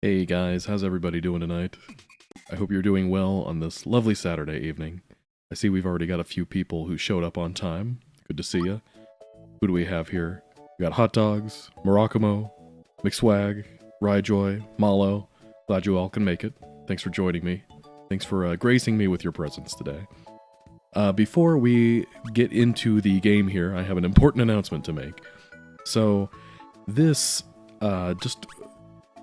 Hey guys, how's everybody doing tonight? I hope you're doing well on this lovely Saturday evening. I see we've already got a few people who showed up on time. Good to see ya. Who do we have here? We got Hot Dogs, Moroccomo, McSwag, Ryjoy, Malo. Glad you all can make it. Thanks for joining me. Thanks for gracing me with your presence today. Before we get into the game here, I have an important announcement to make. So, this, just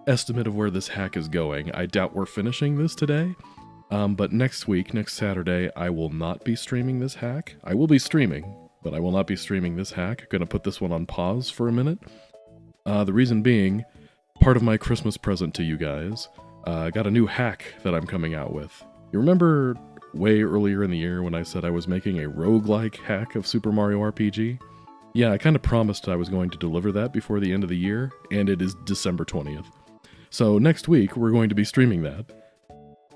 estimate of where this hack is going. I doubt we're finishing this today, but next week, next Saturday, I will not be streaming this hack. I will be streaming, but I will not be streaming this hack. Gonna put this one on pause for a minute. The reason being, part of my Christmas present to you guys, I got a new hack that I'm coming out with. You remember way earlier in the year when I said I was making a roguelike hack of Super Mario RPG? Yeah, I kind of promised I was going to deliver that before the end of the year, and it is December 20th. So next week, we're going to be streaming that.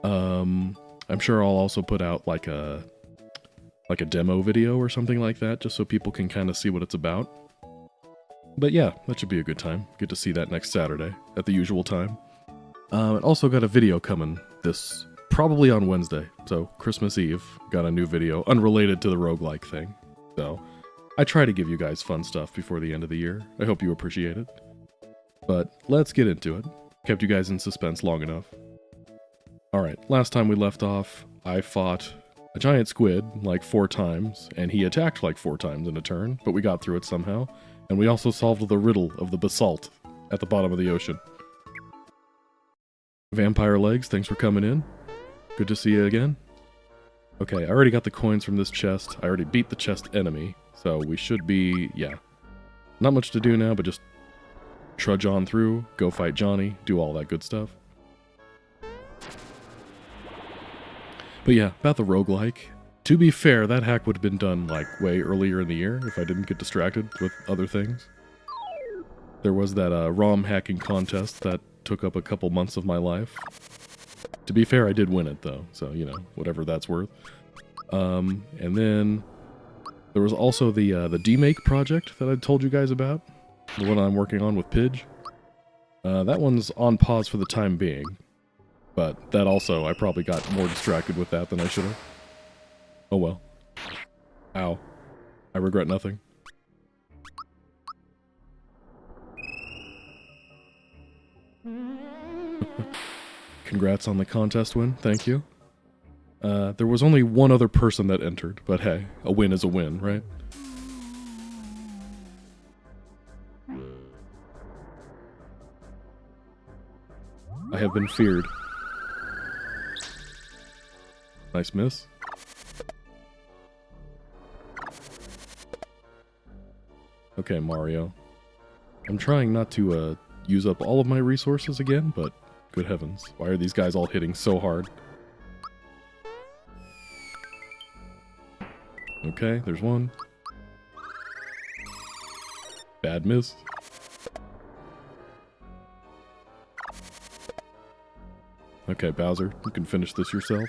I'm sure I'll also put out like a demo video or something like that, just so people can kind of see what it's about. But yeah, that should be a good time. Get to see that next Saturday, at the usual time. Also got a video coming this, probably on Wednesday, so Christmas Eve, got a new video, unrelated to the roguelike thing. So, I try to give you guys fun stuff before the end of the year. I hope you appreciate it. But let's get into it. Kept you guys in suspense long enough. Alright, last time we left off, I fought a giant squid like 4 times, and he attacked like 4 times in a turn, but we got through it somehow. And we also solved the riddle of the basalt at the bottom of the ocean. Vampire Legs, thanks for coming in. Good to see you again. Okay, I already got the coins from this chest. I already beat the chest enemy, so we should be, yeah. Not much to do now, but just trudge on through, go fight Johnny, do all that good stuff. But yeah, about the roguelike. To be fair, that hack would have been done like way earlier in the year if I didn't get distracted with other things. There was that ROM hacking contest that took up a couple months of my life. To be fair, I did win it though, so you know, whatever that's worth. And then there was also the demake project that I told you guys about. The one I'm working on with Pidge. That one's on pause for the time being. But that also, I probably got more distracted with that than I should have. Oh well. Ow. I regret nothing. Congrats on the contest win, thank you. There was only one other person that entered, but hey, a win is a win, right? I have been feared. Nice miss. Okay, Mario. I'm trying not to use up all of my resources again, but good heavens. Why are these guys all hitting so hard? Okay, there's one. Bad miss. Okay, Bowser, you can finish this yourself.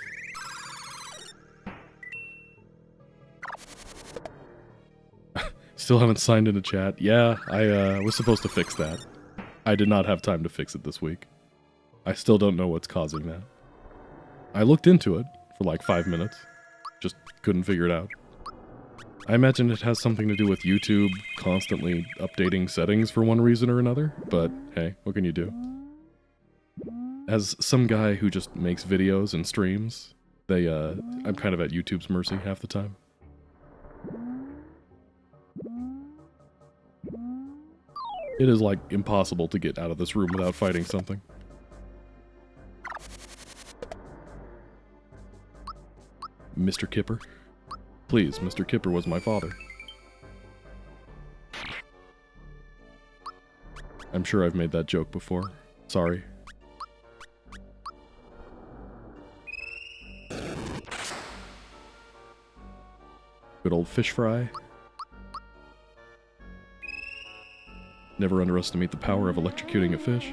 Still haven't signed into chat. Yeah, I was supposed to fix that. I did not have time to fix it this week. I still don't know what's causing that. I looked into it for like 5 minutes. Just couldn't figure it out. I imagine it has something to do with YouTube constantly updating settings for one reason or another, but hey, what can you do? As some guy who just makes videos and streams, I'm kind of at YouTube's mercy half the time. It is, like, impossible to get out of this room without fighting something. Mr. Kipper? Please, Mr. Kipper was my father. I'm sure I've made that joke before. Sorry. Good old fish fry. Never underestimate the power of electrocuting a fish.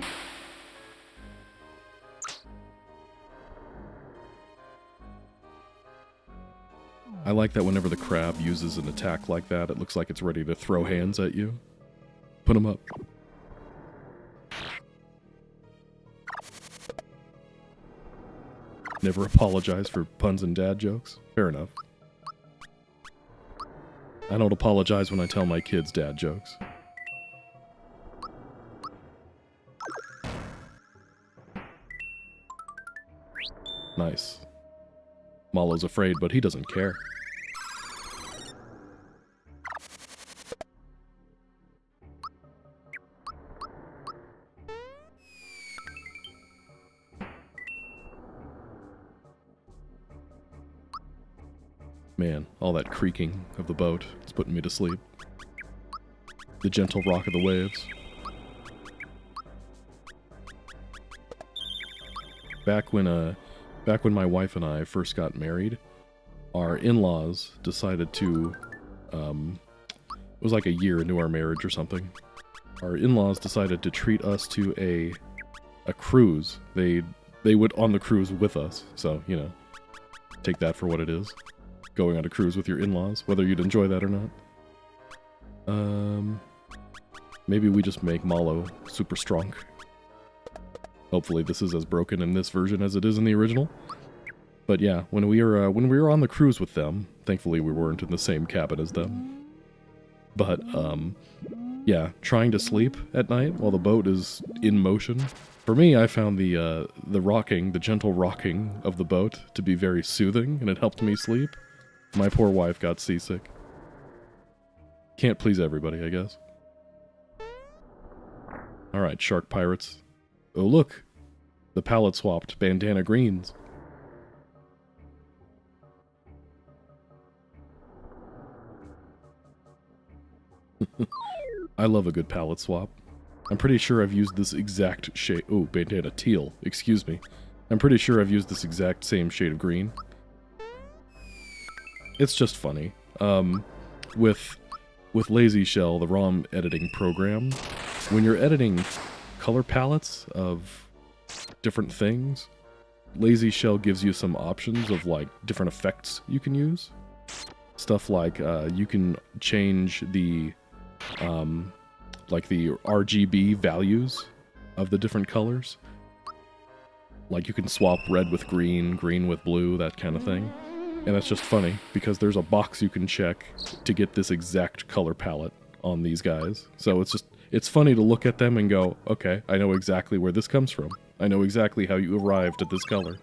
I like that whenever the crab uses an attack like that, it looks like it's ready to throw hands at you. Put them up. Never apologize for puns and dad jokes. Fair enough. I don't apologize when I tell my kids dad jokes. Nice. Mallow's afraid, but he doesn't care. Man, all that creaking of the boat is putting me to sleep. The gentle rock of the waves. Back when my wife and I first got married, our in-laws decided to, it was like a year into our marriage or something. Our in-laws decided to treat us to a cruise. They went on the cruise with us, so, you know, take that for what it is. Going on a cruise with your in-laws, whether you'd enjoy that or not. Maybe we just make Mallow super strong. Hopefully this is as broken in this version as it is in the original. But yeah, when we were on the cruise with them, thankfully we weren't in the same cabin as them. But yeah, trying to sleep at night while the boat is in motion. For me, I found the gentle rocking of the boat to be very soothing, and it helped me sleep. My poor wife got seasick. Can't please everybody, I guess. Alright, shark pirates. Oh look! The palette swapped bandana greens. I love a good palette swap. I'm pretty sure I've used this exact shade... Oh, bandana teal. Excuse me. I'm pretty sure I've used this exact same shade of green. It's just funny. With Lazy Shell, the ROM editing program, when you're editing color palettes of different things, Lazy Shell gives you some options of, like, different effects you can use. Stuff like, you can change the, like, the RGB values of the different colors. Like, you can swap red with green, green with blue, that kind of thing. And that's just funny, because there's a box you can check to get this exact color palette on these guys. So it's funny to look at them and go, okay, I know exactly where this comes from. I know exactly how you arrived at this color.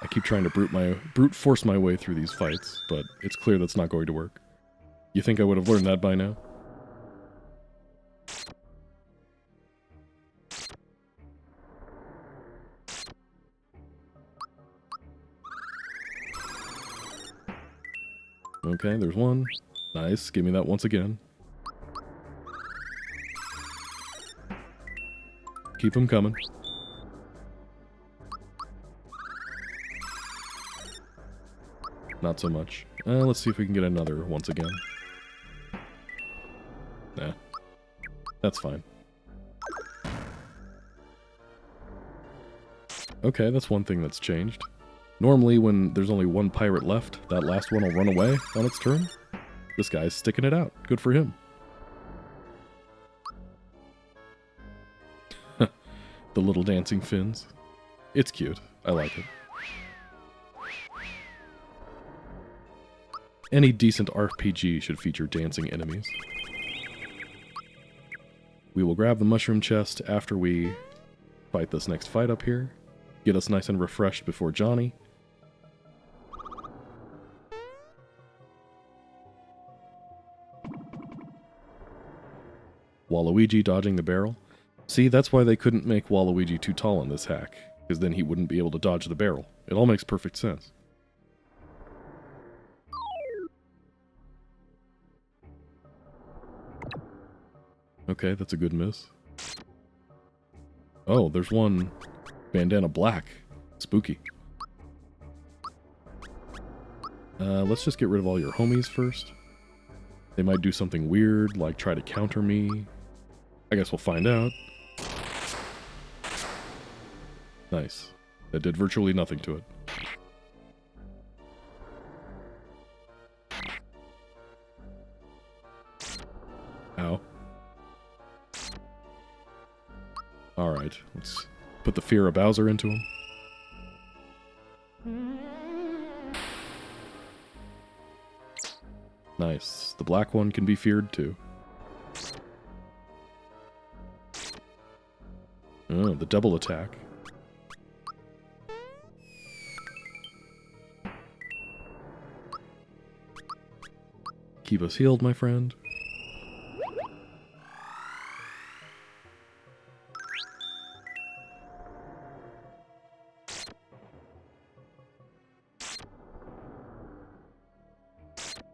I keep trying to brute force my way through these fights, but it's clear that's not going to work. You think I would have learned that by now? Okay, there's one. Nice, give me that once again. Keep them coming. Not so much. Let's see if we can get another once again. Nah. That's fine. Okay, that's one thing that's changed. Normally, when there's only one pirate left, that last one will run away on its turn. This guy's sticking it out. Good for him. The little dancing fins. It's cute. I like it. Any decent RPG should feature dancing enemies. We will grab the mushroom chest after we fight this next fight up here. Get us nice and refreshed before Johnny. Waluigi dodging the barrel. See, that's why they couldn't make Waluigi too tall in this hack, because then he wouldn't be able to dodge the barrel. It all makes perfect sense. Okay, that's a good miss. Oh, there's one bandana black. Spooky. Let's just get rid of all your homies first. They might do something weird, like try to counter me. I guess we'll find out. Nice. That did virtually nothing to it. Ow. Alright, let's put the fear of Bowser into him. Nice. The black one can be feared too. Oh, the double attack. Keep us healed, my friend.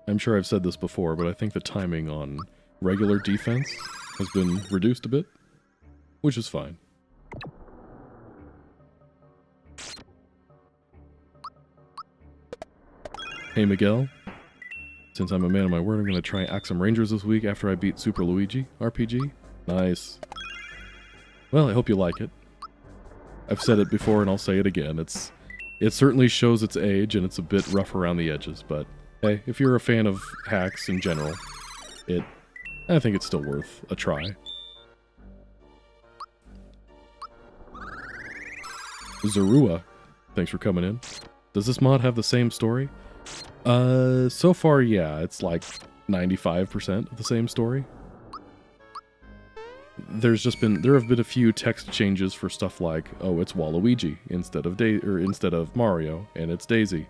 I'm sure I've said this before, but I think the timing on regular defense has been reduced a bit, which is fine. Hey Miguel, since I'm a man of my word, I'm going to try Axem Rangers this week after I beat Super Luigi RPG. Nice. Well, I hope you like it. I've said it before and I'll say it again. It certainly shows its age and it's a bit rough around the edges, but hey, if you're a fan of hacks in general, I think it's still worth a try. Zorua, thanks for coming in. Does this mod have the same story? So far, yeah, it's like 95% of the same story. There have been a few text changes for stuff like, oh, it's Waluigi instead of Mario, and it's Daisy.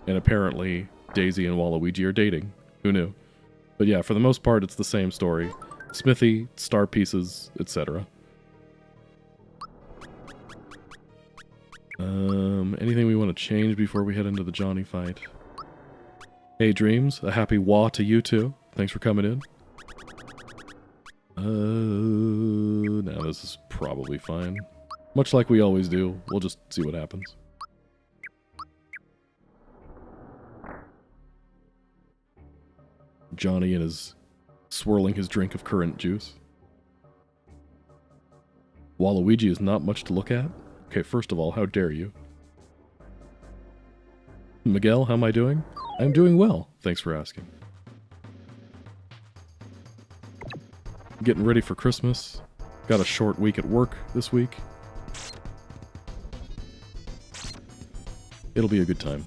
And apparently, Daisy and Waluigi are dating. Who knew? But yeah, for the most part, it's the same story. Smithy, star pieces, etc. Anything we want to change before we head into the Johnny fight? Hey Dreams, a happy wah to you too. Thanks for coming in. Now this is probably fine. Much like we always do, we'll just see what happens. Johnny and his swirling his drink of currant juice. Waluigi is not much to look at. Okay, first of all, how dare you? Miguel, how am I doing? I'm doing well, thanks for asking. Getting ready for Christmas. Got a short week at work this week. It'll be a good time.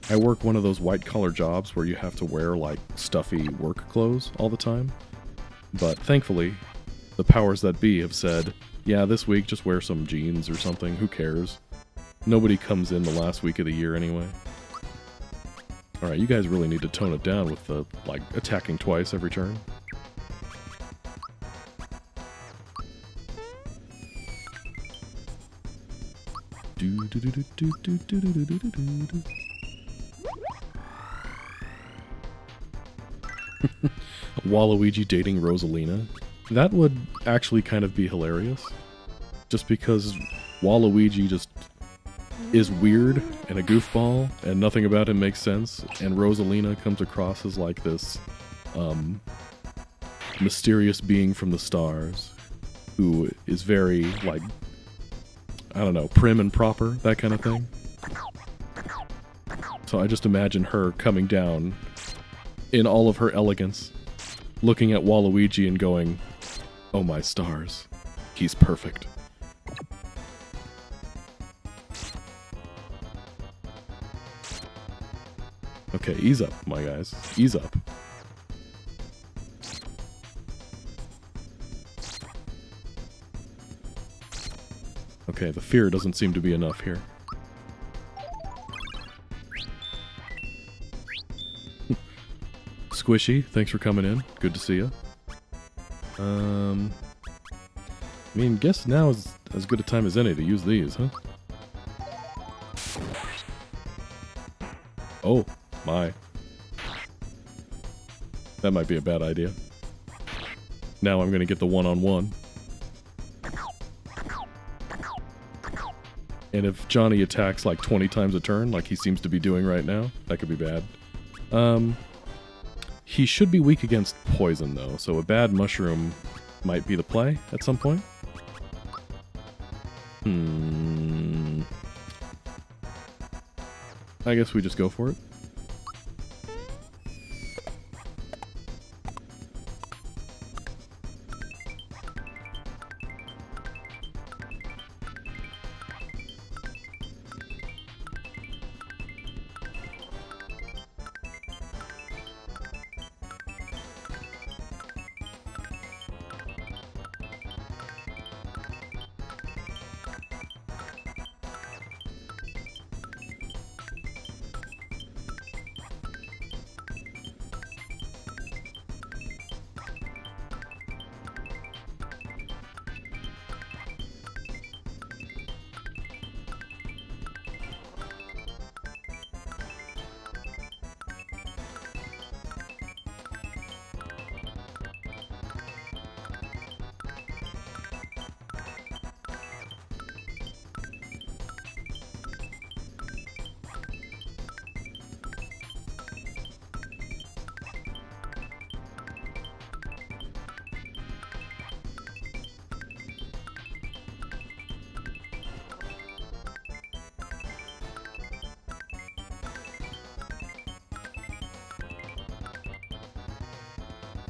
I work one of those white-collar jobs where you have to wear, like, stuffy work clothes all the time. But thankfully, the powers that be have said, yeah, this week just wear some jeans or something, who cares? Nobody comes in the last week of the year anyway. Alright, you guys really need to tone it down with the, like, attacking twice every turn. Waluigi dating Rosalina. That would actually kind of be hilarious. Just because Waluigi just is weird and a goofball, and nothing about him makes sense, and Rosalina comes across as like this mysterious being from the stars who is very, like, I don't know, prim and proper, that kind of thing. So I just imagine her coming down in all of her elegance, looking at Waluigi and going, "Oh my stars, he's perfect." Okay, ease up, my guys. Ease up. Okay, the fear doesn't seem to be enough here. Squishy, thanks for coming in. Good to see you. I mean, guess now is as good a time as any to use these, huh? Oh, my. That might be a bad idea. Now I'm gonna get the one-on-one. And if Johnny attacks like 20 times a turn, like he seems to be doing right now, that could be bad. He should be weak against poison, though, so a bad mushroom might be the play at some point. I guess we just go for it.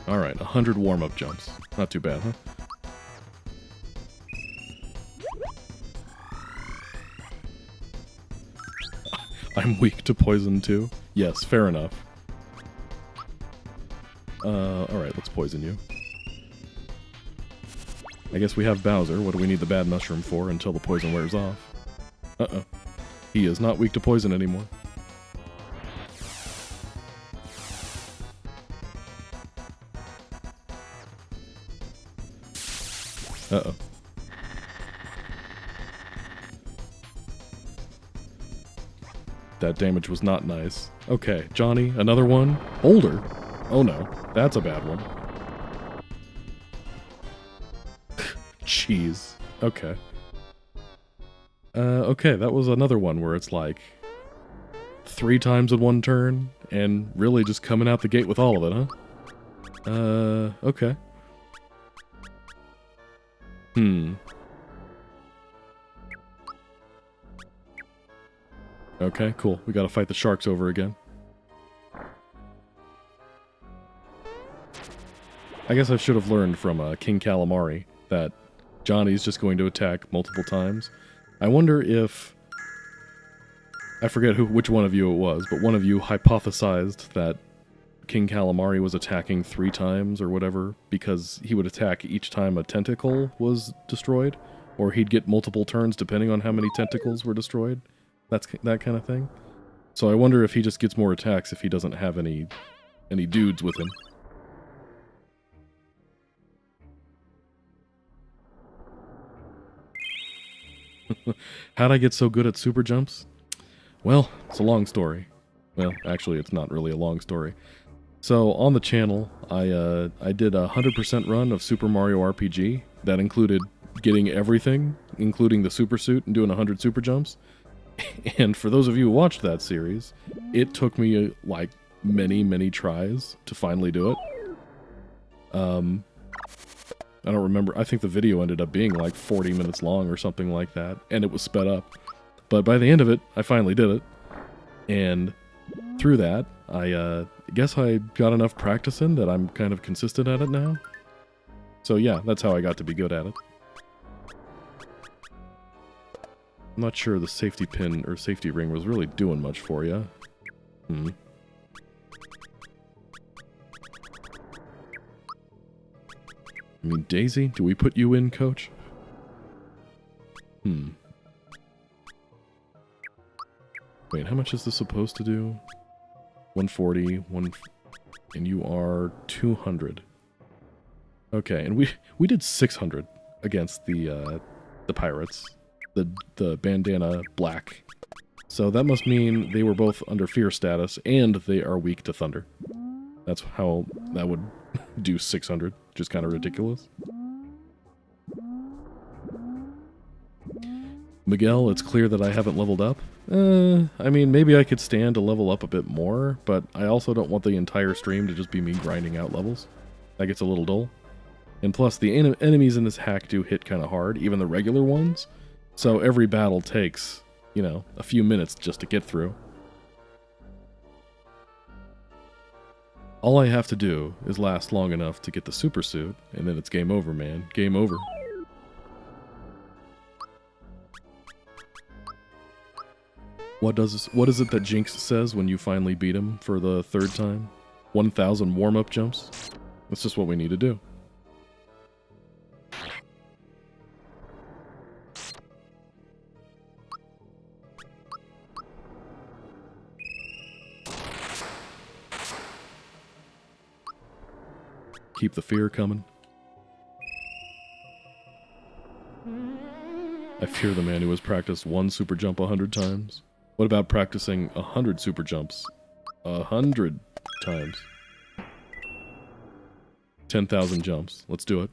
Alright, 100 warm-up jumps. Not too bad, huh? I'm weak to poison too? Yes, fair enough. Alright, let's poison you. I guess we have Bowser. What do we need the bad mushroom for until the poison wears off? Uh-oh. He is not weak to poison anymore. Uh-oh. That damage was not nice. Okay, Johnny, another one? Boulder? Oh no, that's a bad one. Jeez. Okay. Okay, that was another one where it's like 3 times in one turn, and really just coming out the gate with all of it, huh? Okay. Okay, cool. We gotta fight the sharks over again. I guess I should have learned from King Calamari that Johnny's just going to attack multiple times. I wonder if... I forget which one of you it was, but one of you hypothesized that King Calamari was attacking 3 times or whatever because he would attack each time a tentacle was destroyed, or he'd get multiple turns depending on how many tentacles were destroyed. That's that kind of thing. So I wonder if he just gets more attacks if he doesn't have any dudes with him. How'd I get so good at super jumps? Well, it's a long story. Well, actually, it's not really a long story. So on the channel, I did a 100% run of Super Mario RPG. That included getting everything, including the super suit and doing 100 super jumps. And for those of you who watched that series, it took me like many tries to finally do it. I don't remember. I think the video ended up being like 40 minutes long or something like that, and it was sped up. But by the end of it, I finally did it. And through that, I guess I got enough practice in that I'm kind of consistent at it now. So yeah, that's how I got to be good at it. I'm not sure the safety pin or safety ring was really doing much for you. I mean, Daisy, do we put you in, coach? Wait, how much is this supposed to do? 140, and you are 200. Okay, and we did 600 against the pirates, the bandana black. So that must mean they were both under fear status, and they are weak to thunder. That's how that would do 600, just kind of ridiculous. Miguel, it's clear that I haven't leveled up. I mean, maybe I could stand to level up a bit more, but I also don't want the entire stream to just be me grinding out levels. That gets a little dull. And plus, the enemies in this hack do hit kind of hard, even the regular ones. So every battle takes, you know, a few minutes just to get through. All I have to do is last long enough to get the super suit, and then it's game over, man. Game over. What is it that Jinx says when you finally beat him for the 3rd time? 1,000 warm-up jumps? That's just what we need to do. Keep the fear coming. I fear the man who has practiced one super jump 100 times. What about practicing 100 super jumps 100 times? 10,000 jumps. Let's do it.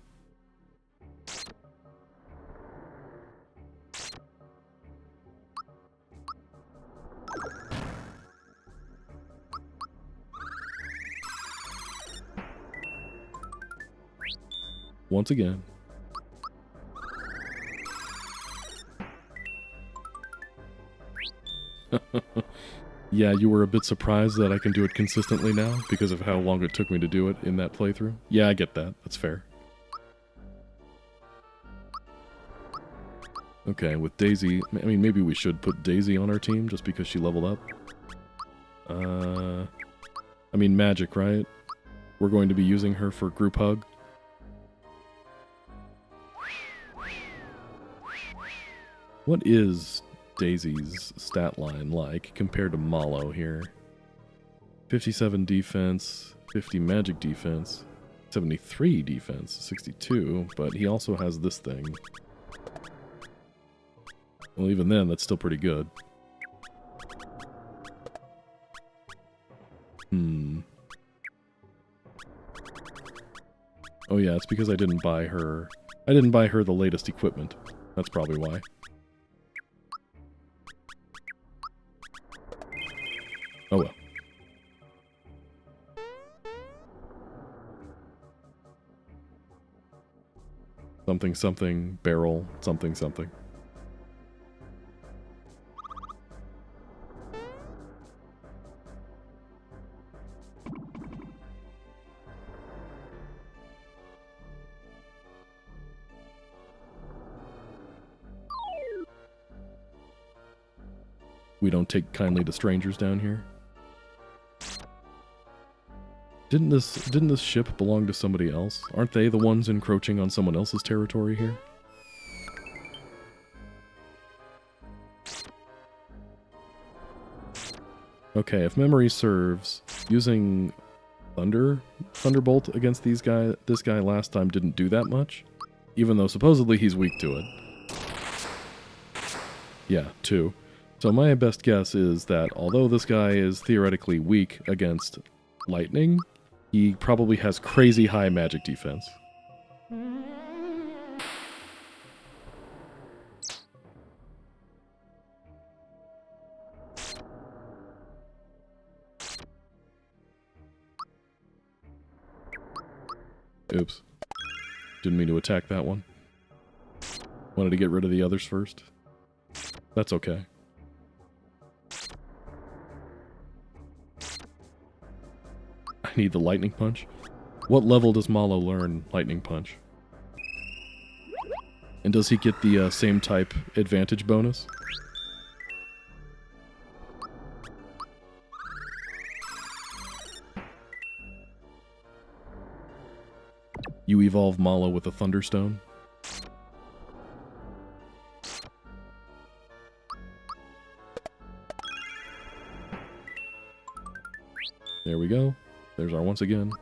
Once again. Yeah, you were a bit surprised that I can do it consistently now because of how long it took me to do it in that playthrough. Yeah, I get that. That's fair. Okay, with Daisy, I mean, maybe we should put Daisy on our team just because she leveled up. I mean, magic, right? We're going to be using her for group hug. What is Daisy's stat line like compared to Mallow here? 57 defense, 50 magic defense, 73 defense, 62, but he also has this thing. Well, even then, that's still pretty good. Oh yeah, it's because I didn't buy her the latest equipment. That's probably why. Oh well. Something something, barrel, something something. We don't take kindly to strangers down here. Didn't this ship belong to somebody else? Aren't they the ones encroaching on someone else's territory here? Okay, if memory serves, using Thunderbolt against this guy last time didn't do that much, even though supposedly he's weak to it. Yeah, 2. So my best guess is that although this guy is theoretically weak against lightning, He probably has crazy high magic defense. Oops. Didn't mean to attack that one. Wanted to get rid of the others first. That's okay. I need the lightning punch. What level does Manall learn lightning punch? And does he get the same type advantage bonus? You evolve Manall with a Thunderstone. There we go. There's our once again.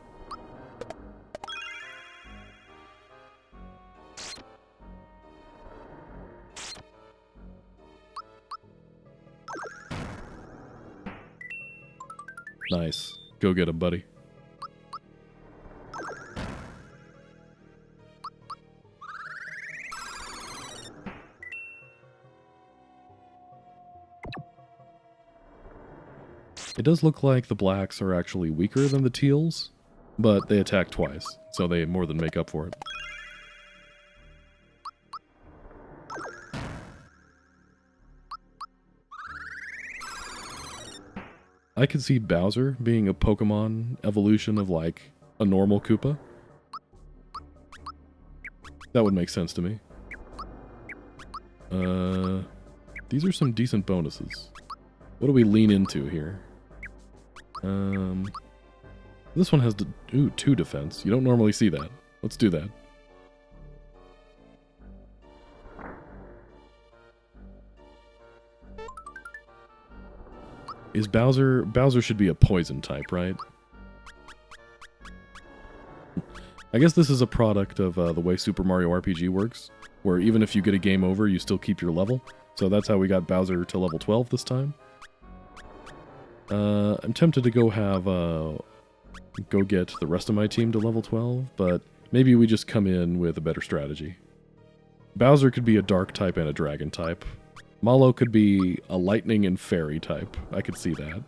Nice. Go get him, buddy. It does look like the blacks are actually weaker than the teals, but they attack twice, so they more than make up for it. I could see Bowser being a Pokemon evolution of, like, a normal Koopa. That would make sense to me. These are some decent bonuses. What do we lean into here? This one has 2 defense. You don't normally see that. Let's do that. Is Bowser should be a poison type, right? I guess this is a product of the way Super Mario RPG works, where even if you get a game over, you still keep your level. So that's how we got Bowser to level 12 this time. I'm tempted to go get the rest of my team to level 12, but maybe we just come in with a better strategy. Bowser could be a dark type and a dragon type. Manall could be a lightning and fairy type. I could see that.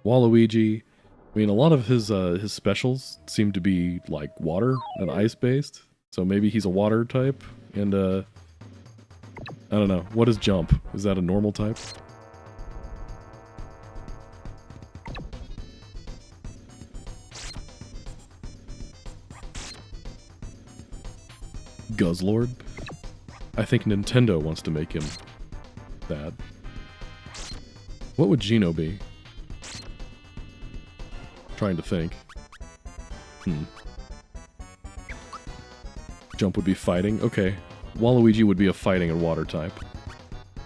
Waluigi, I mean, a lot of his specials seem to be like water and ice based. So maybe he's a water type, and I don't know. What is jump? Is that a normal type? Guzzlord? I think Nintendo wants to make him that. What would Geno be? Trying to think. Jump would be fighting. Okay. Waluigi would be a fighting and water type.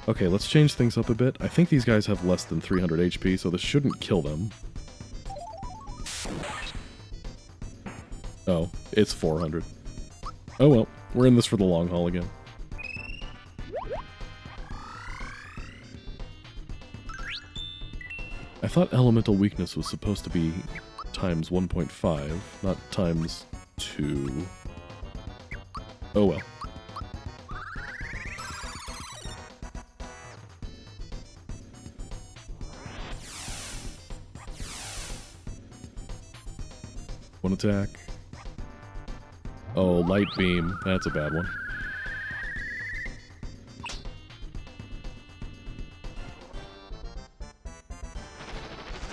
Okay, let's change things up a bit. I think these guys have less than 300 HP, so this shouldn't kill them. Oh, it's 400. Oh well, we're in this for the long haul again. I thought elemental weakness was supposed to be times 1.5, not times 2. Oh well. One attack. Oh, light beam. That's a bad one.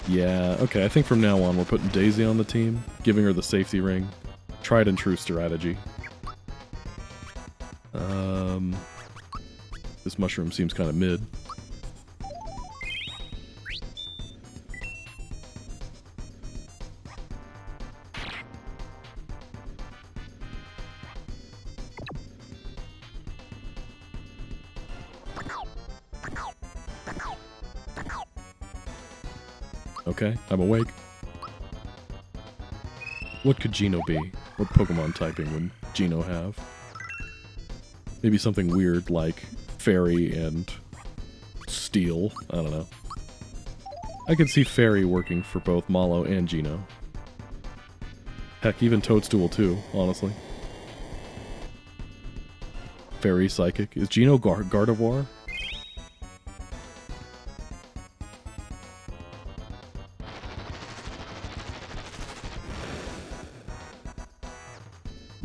Yeah, okay, I think from now on we're putting Daisy on the team, giving her the safety ring. Tried and true strategy. This mushroom seems kind of mid. Okay, I'm awake. What could Geno be? What Pokemon typing would Geno have? Maybe something weird like Fairy and Steel. I don't know. I could see Fairy working for both Mallow and Geno. Heck, even Toadstool too, honestly. Fairy Psychic. Is Geno Gardevoir?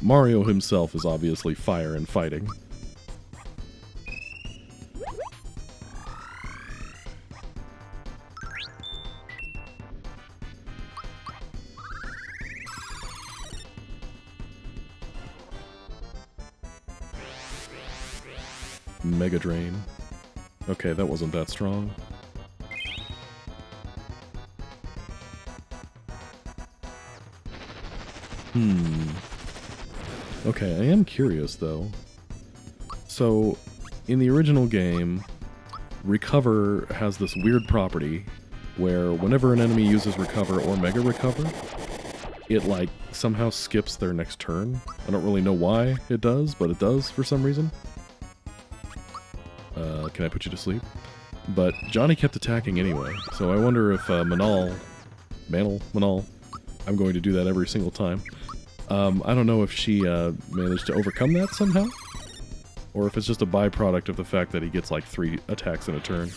Mario himself is obviously fire and fighting. Mega Drain. Okay, that wasn't that strong. Okay, I am curious though. So, in the original game, Recover has this weird property where whenever an enemy uses Recover or Mega Recover, it like somehow skips their next turn. I don't really know why it does, but it does for some reason. Can I put you to sleep? But Johnny kept attacking anyway, so I wonder if Manall, I'm going to do that every single time. I don't know if she managed to overcome that somehow, or if it's just a byproduct of the fact that he gets like 3 attacks in a turn.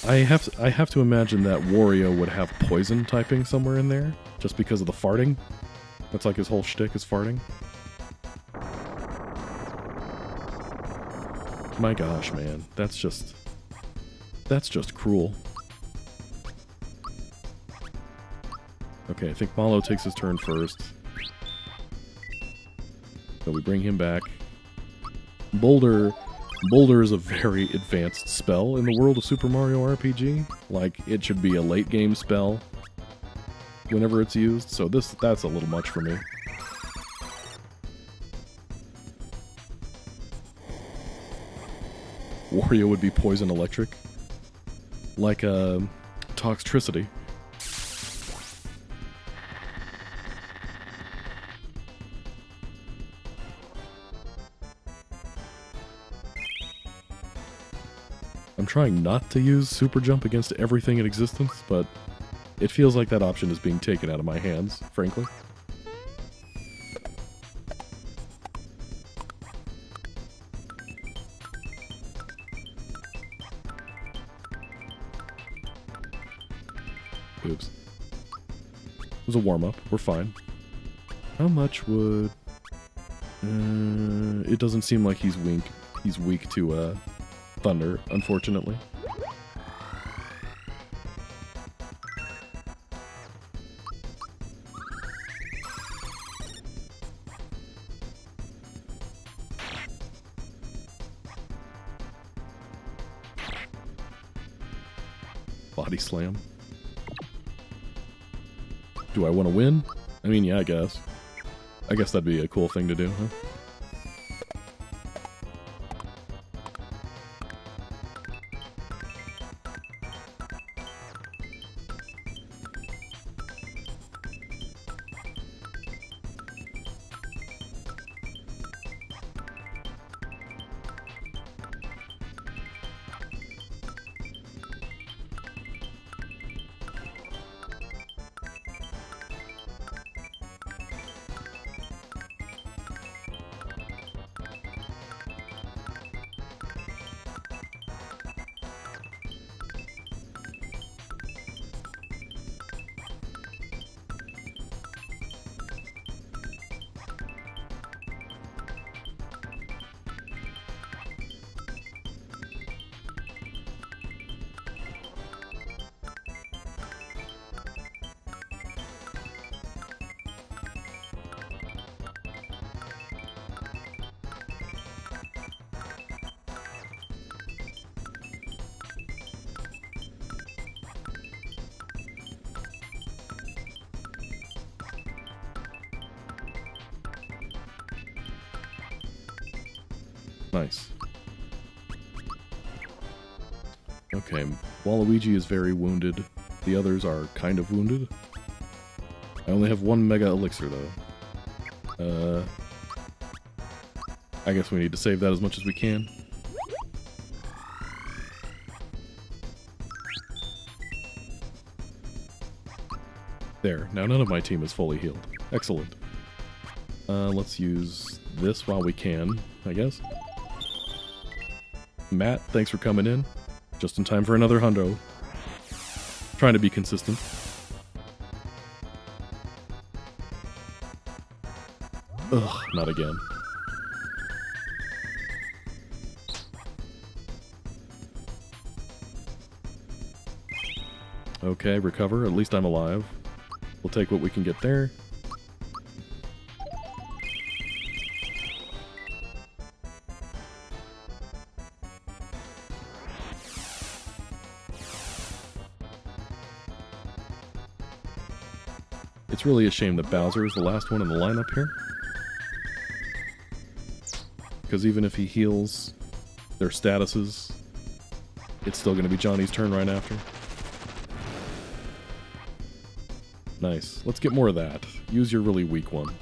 I have to imagine that Wario would have poison typing somewhere in there, just because of the farting. That's like his whole shtick is farting. My gosh, man, that's just cruel. Okay, I think Mallow takes his turn first. So we bring him back. Boulder is a very advanced spell in the world of Super Mario RPG. Like, it should be a late game spell whenever it's used, so that's a little much for me. Wario would be poison electric. Like, Toxtricity. I'm trying not to use Super Jump against everything in existence, but it feels like that option is being taken out of my hands, frankly. Oops. It was a warm-up. We're fine. How much would... it doesn't seem like he's weak to, Thunder, unfortunately. Body Slam. Do I want to win? I mean, yeah, I guess. I guess that'd be a cool thing to do, huh? Nice. Okay, Waluigi is very wounded. The others are kind of wounded. I only have 1 Mega Elixir, though. I guess we need to save that as much as we can. There. Now none of my team is fully healed. Excellent. Let's use this while we can, I guess. Matt, thanks for coming in. Just in time for another hundo. Trying to be consistent. Ugh, not again. Okay, recover. At least I'm alive. We'll take what we can get there. It's really a shame that Bowser is the last one in the lineup here. Because even if he heals their statuses, it's still going to be Johnny's turn right after. Nice. Let's get more of that. Use your really weak one.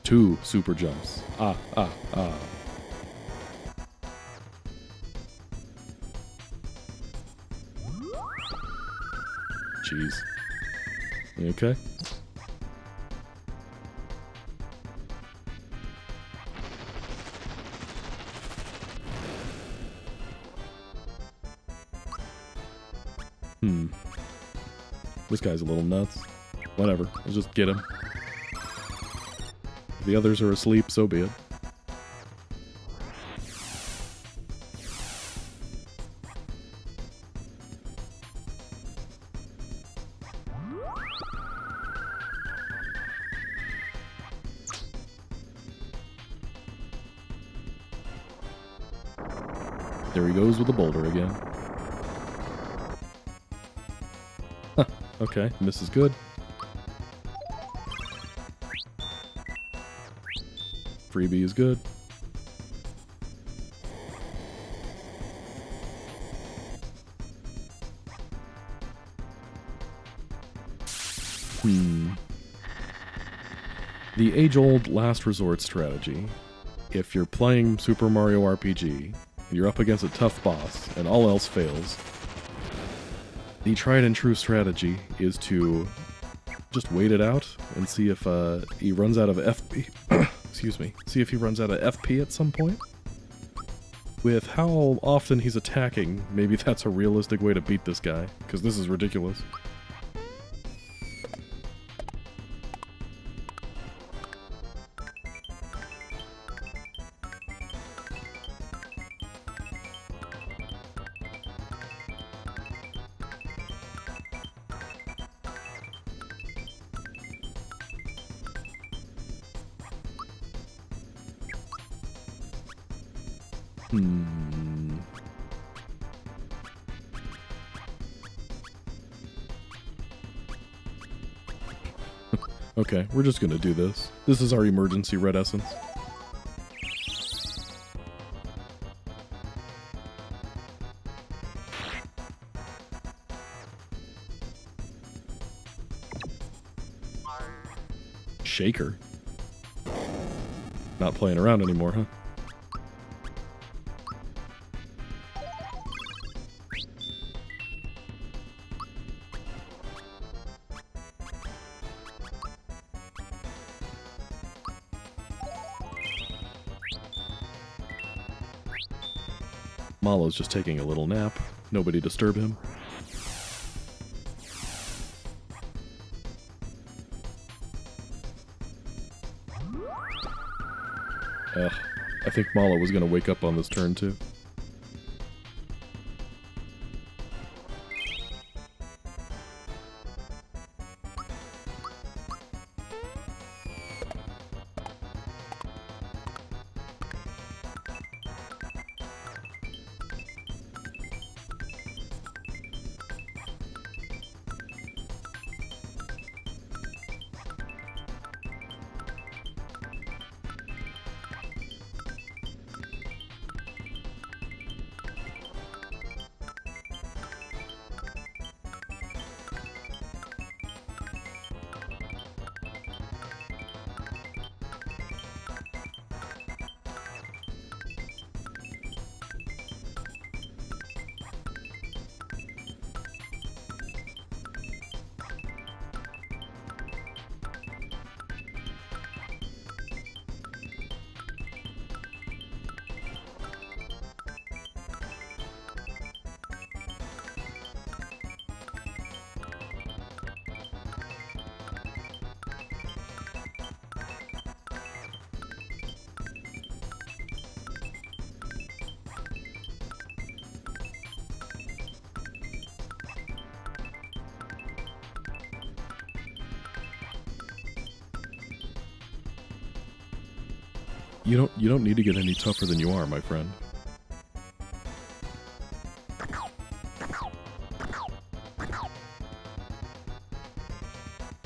Two super jumps. Ah. Jeez. Okay. This guy's a little nuts. Whatever. Let's just get him. If the others are asleep, so be it. There he goes with the boulder again. Huh, okay, miss is good. Freebie is good. The age-old last resort strategy. If you're playing Super Mario RPG, you're up against a tough boss, and all else fails, the tried and true strategy is to just wait it out and see if he runs out of FP. Excuse me. See if he runs out of FP at some point. With how often he's attacking, maybe that's a realistic way to beat this guy, because this is ridiculous. Okay, we're just gonna do this. This is our emergency red essence. Shaker. Not playing around anymore, huh? Mallow's just taking a little nap. Nobody disturb him. I think Mallow was going to wake up on this turn too. You don't need to get any tougher than you are, my friend.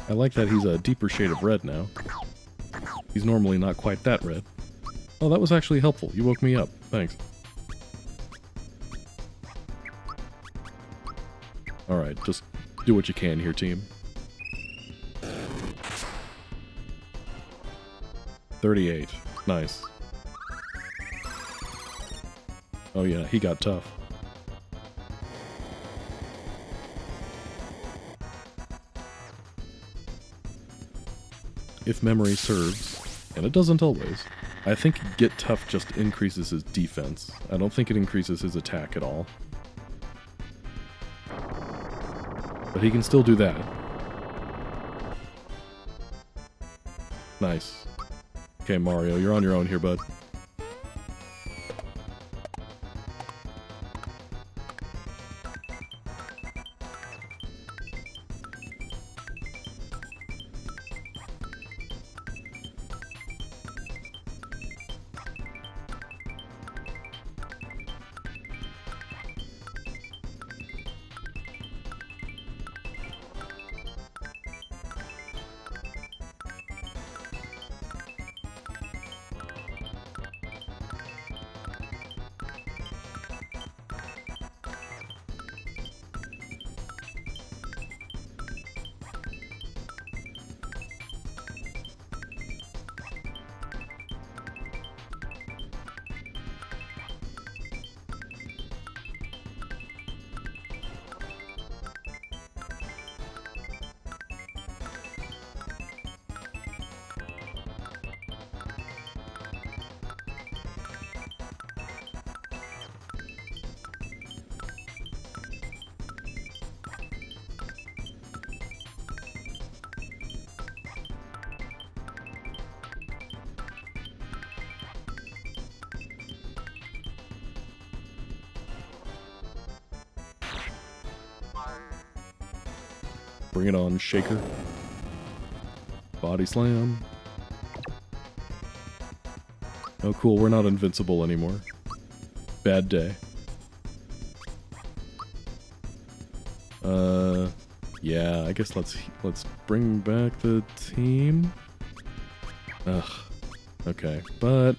I like that he's a deeper shade of red now. He's normally not quite that red. Oh, that was actually helpful. You woke me up. Thanks. Alright, just do what you can here, team. 38. Nice. Oh yeah, he got tough. If memory serves, and it doesn't always, I think Get Tough just increases his defense. I don't think it increases his attack at all. But he can still do that. Nice. Okay, Mario, you're on your own here, bud. Bring it on, Shaker. Body slam. Oh cool, we're not invincible anymore. Bad day. Yeah, I guess let's bring back the team. Ugh. Okay, but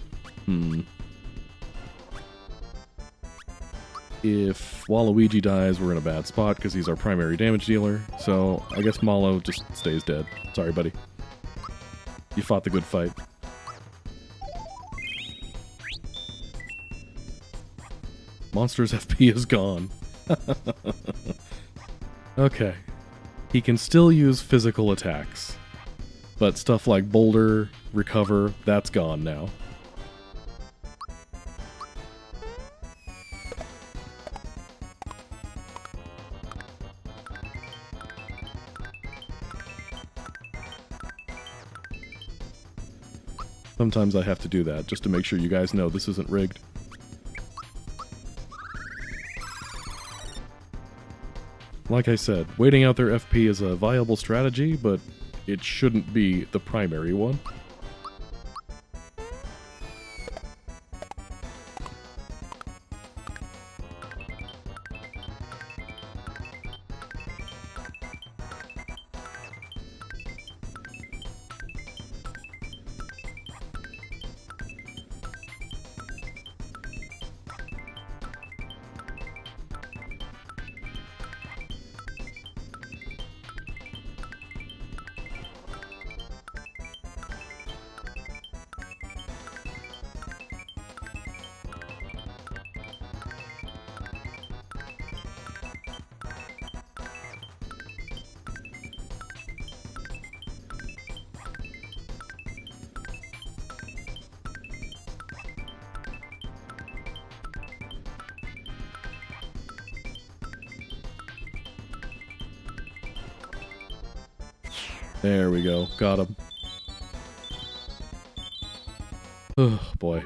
if Waluigi dies, we're in a bad spot because he's our primary damage dealer. So I guess Manall just stays dead. Sorry, buddy. You fought the good fight. Monster's FP is gone. Okay. He can still use physical attacks. But stuff like Boulder, Recover, that's gone now. Sometimes I have to do that, just to make sure you guys know this isn't rigged. Like I said, waiting out their FP is a viable strategy, but it shouldn't be the primary one. There we go. Got him. Oh, boy.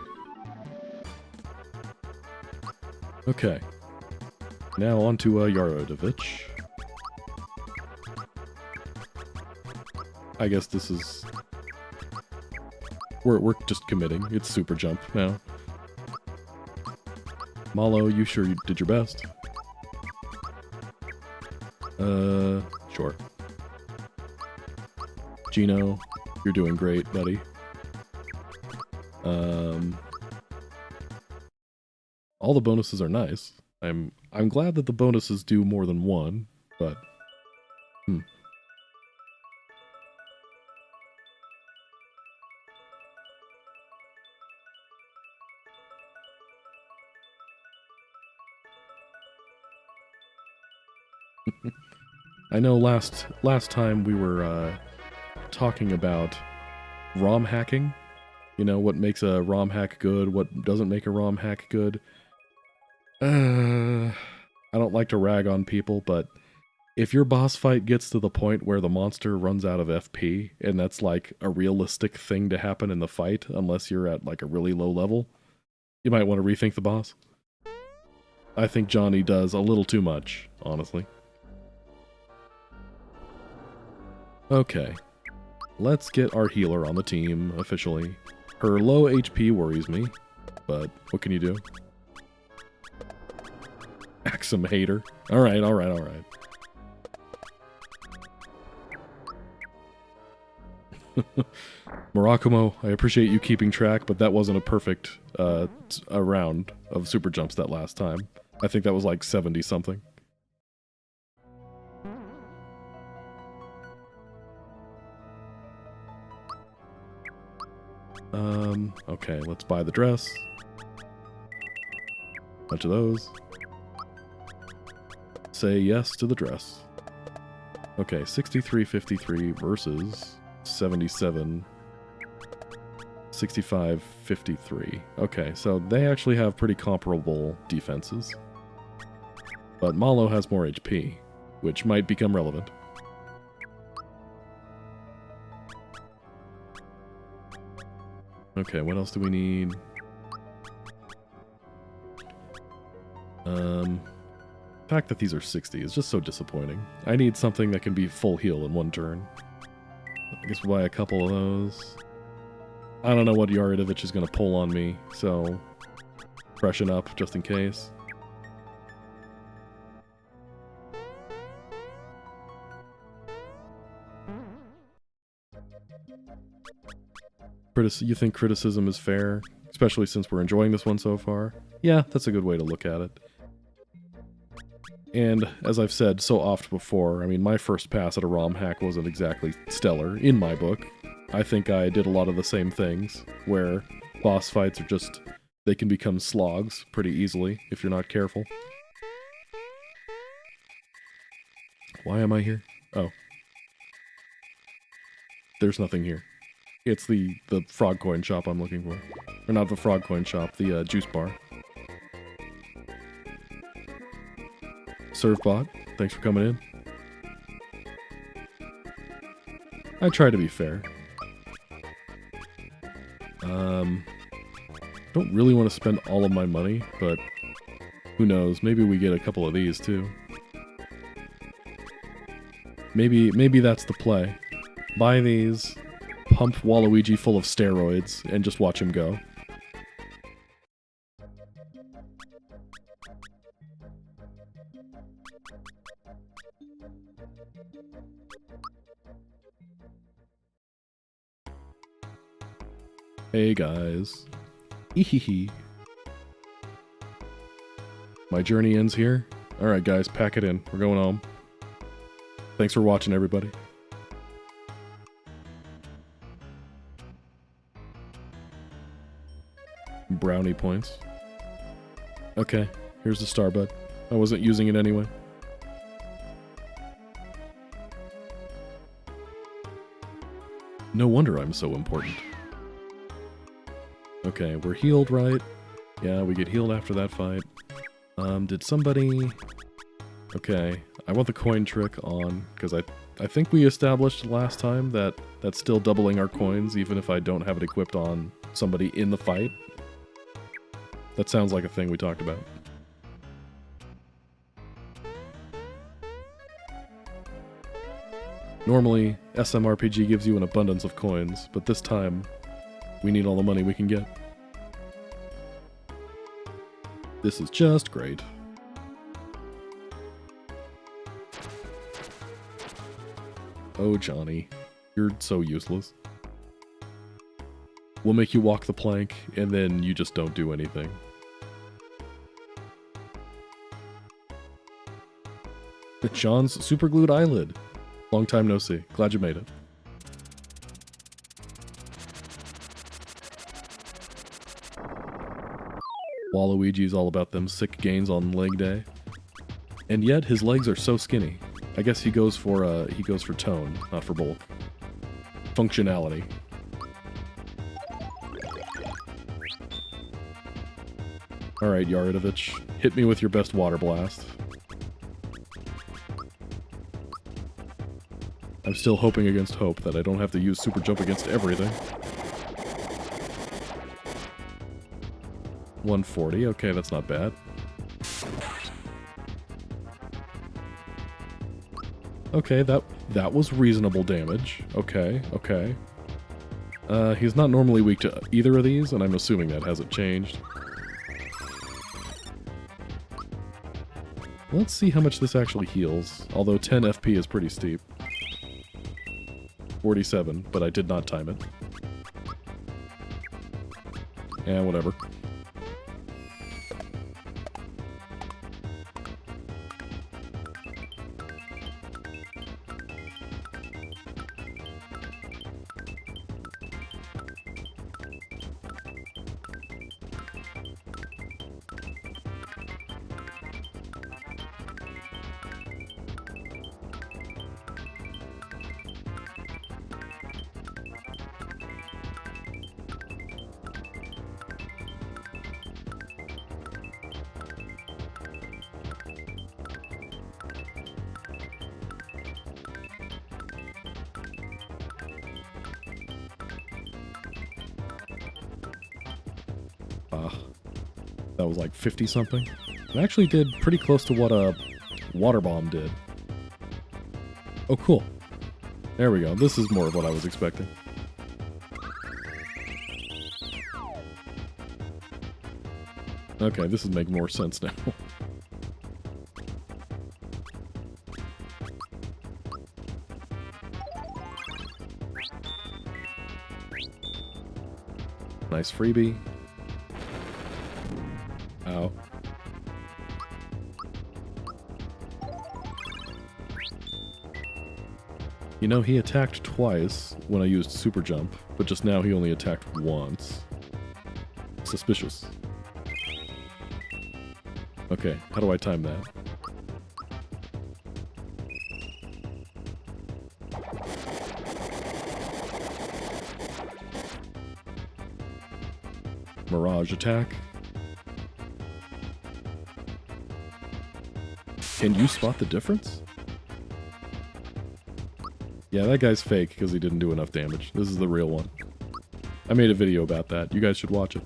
Okay. Now on to Yaridovich. I guess this is We're just committing. It's super jump now. Malo, you sure you did your best? Sure. Gino, you're doing great, buddy. All the bonuses are nice. I'm glad that the bonuses do more than one, but I know last time we were talking about ROM hacking. You know, what makes a ROM hack good, what doesn't make a ROM hack good. I don't like to rag on people, but if your boss fight gets to the point where the monster runs out of FP, and that's like a realistic thing to happen in the fight, unless you're at like a really low level, you might want to rethink the boss. I think Johnny does a little too much, honestly. Okay, let's get our healer on the team, officially. Her low HP worries me, but what can you do? Axem hater. Alright. Murakumo, I appreciate you keeping track, but that wasn't a perfect a round of super jumps that last time. I think that was like 70-something. Okay, let's buy the dress. Bunch of those. Say yes to the dress. Okay, 63.53 versus 77. 65.53. Okay, so they actually have pretty comparable defenses. But Malo has more HP, which might become relevant. Okay, what else do we need? The fact that these are 60 is just so disappointing. I need something that can be full heal in one turn. I guess we'll buy a couple of those. I don't know what Yaridovich is going to pull on me, so freshen up just in case. You think criticism is fair, especially since we're enjoying this one so far? Yeah, that's a good way to look at it. And as I've said so oft before, I mean, my first pass at a ROM hack wasn't exactly stellar in my book. I think I did a lot of the same things, where boss fights are just, they can become slogs pretty easily if you're not careful. Why am I here? Oh. There's nothing here. It's the frog coin shop I'm looking for. Or not the frog coin shop, the juice bar. Servbot, thanks for coming in. I try to be fair. Don't really want to spend all of my money, but who knows, maybe we get a couple of these too. Maybe that's the play. Buy these, pump Waluigi full of steroids, and just watch him go. Hey guys. Ehehe. My journey ends here. Alright guys, pack it in. We're going home. Thanks for watching, everybody. Brownie points. Okay, here's the Starbud. I wasn't using it anyway. No wonder I'm so important. Okay, we're healed, right? Yeah, we get healed after that fight. Did somebody... Okay, I want the coin trick on, because I think we established last time that that's still doubling our coins, even if I don't have it equipped on somebody in the fight. That sounds like a thing we talked about. Normally, SMRPG gives you an abundance of coins, but this time, We need all the money we can get. This is just great. Oh, Johnny. You're so useless. We'll make you walk the plank, and then you just don't do anything. John's superglued eyelid. Long time no see. Glad you made it. Waluigi's all about them sick gains on leg day. And yet his legs are so skinny. I guess he goes for tone, not for bulk. Functionality. Alright, Yaridovich, hit me with your best water blast. I'm still hoping against hope that I don't have to use super jump against everything. 140, okay, that's not bad. Okay, that was reasonable damage. Okay, okay. He's not normally weak to either of these, and I'm assuming that hasn't changed. Let's see how much this actually heals, although 10 FP is pretty steep. 47, but I did not time it. Yeah, whatever. That was like 50 something. It actually did pretty close to what a water bomb did. Oh, cool. There we go. This is more of what I was expecting. Okay, this is making more sense now. Nice freebie. Ow. You know, he attacked twice when I used super jump, but just now he only attacked once. Suspicious. Okay, how do I time that? Mirage attack. Can you spot the difference? Yeah, that guy's fake because he didn't do enough damage. This is the real one. I made a video about that. You guys should watch it.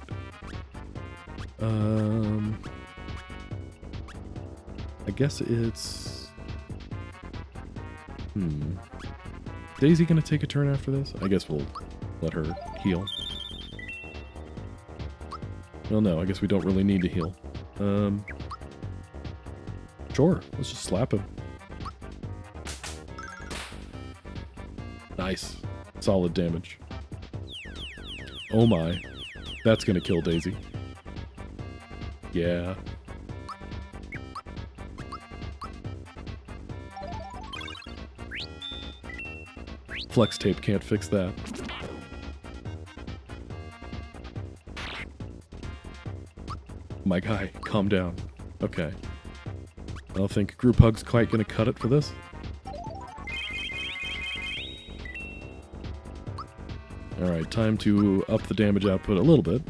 I guess it's... Daisy gonna take a turn after this? I guess we'll let her heal. Well, no, I guess we don't really need to heal. Sure, let's just slap him. Nice. Solid damage. Oh my. That's gonna kill Daisy. Yeah. Flex tape can't fix that. My guy, calm down. Okay. I don't think group hug's quite gonna cut it for this. Alright, time to up the damage output a little bit.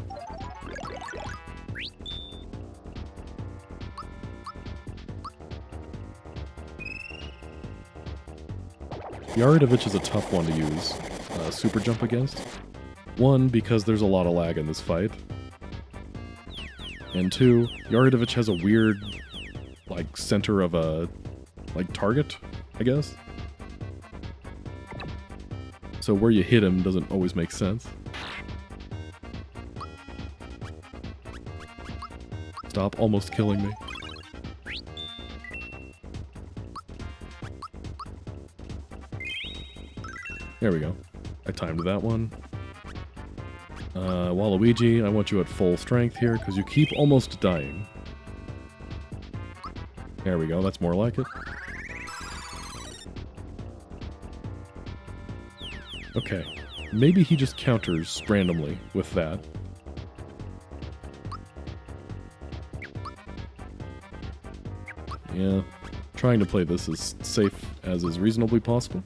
Yaridovich is a tough one to use super jump against. One, because there's a lot of lag in this fight. And two, Yaridovich has a weird, like, center of a, like, target, I guess. So where you hit him doesn't always make sense. Stop almost killing me. There we go. I timed that one. Waluigi, I want you at full strength here, because you keep almost dying. There we go, that's more like it. Okay, maybe he just counters randomly with that. Yeah, trying to play this as safe as is reasonably possible.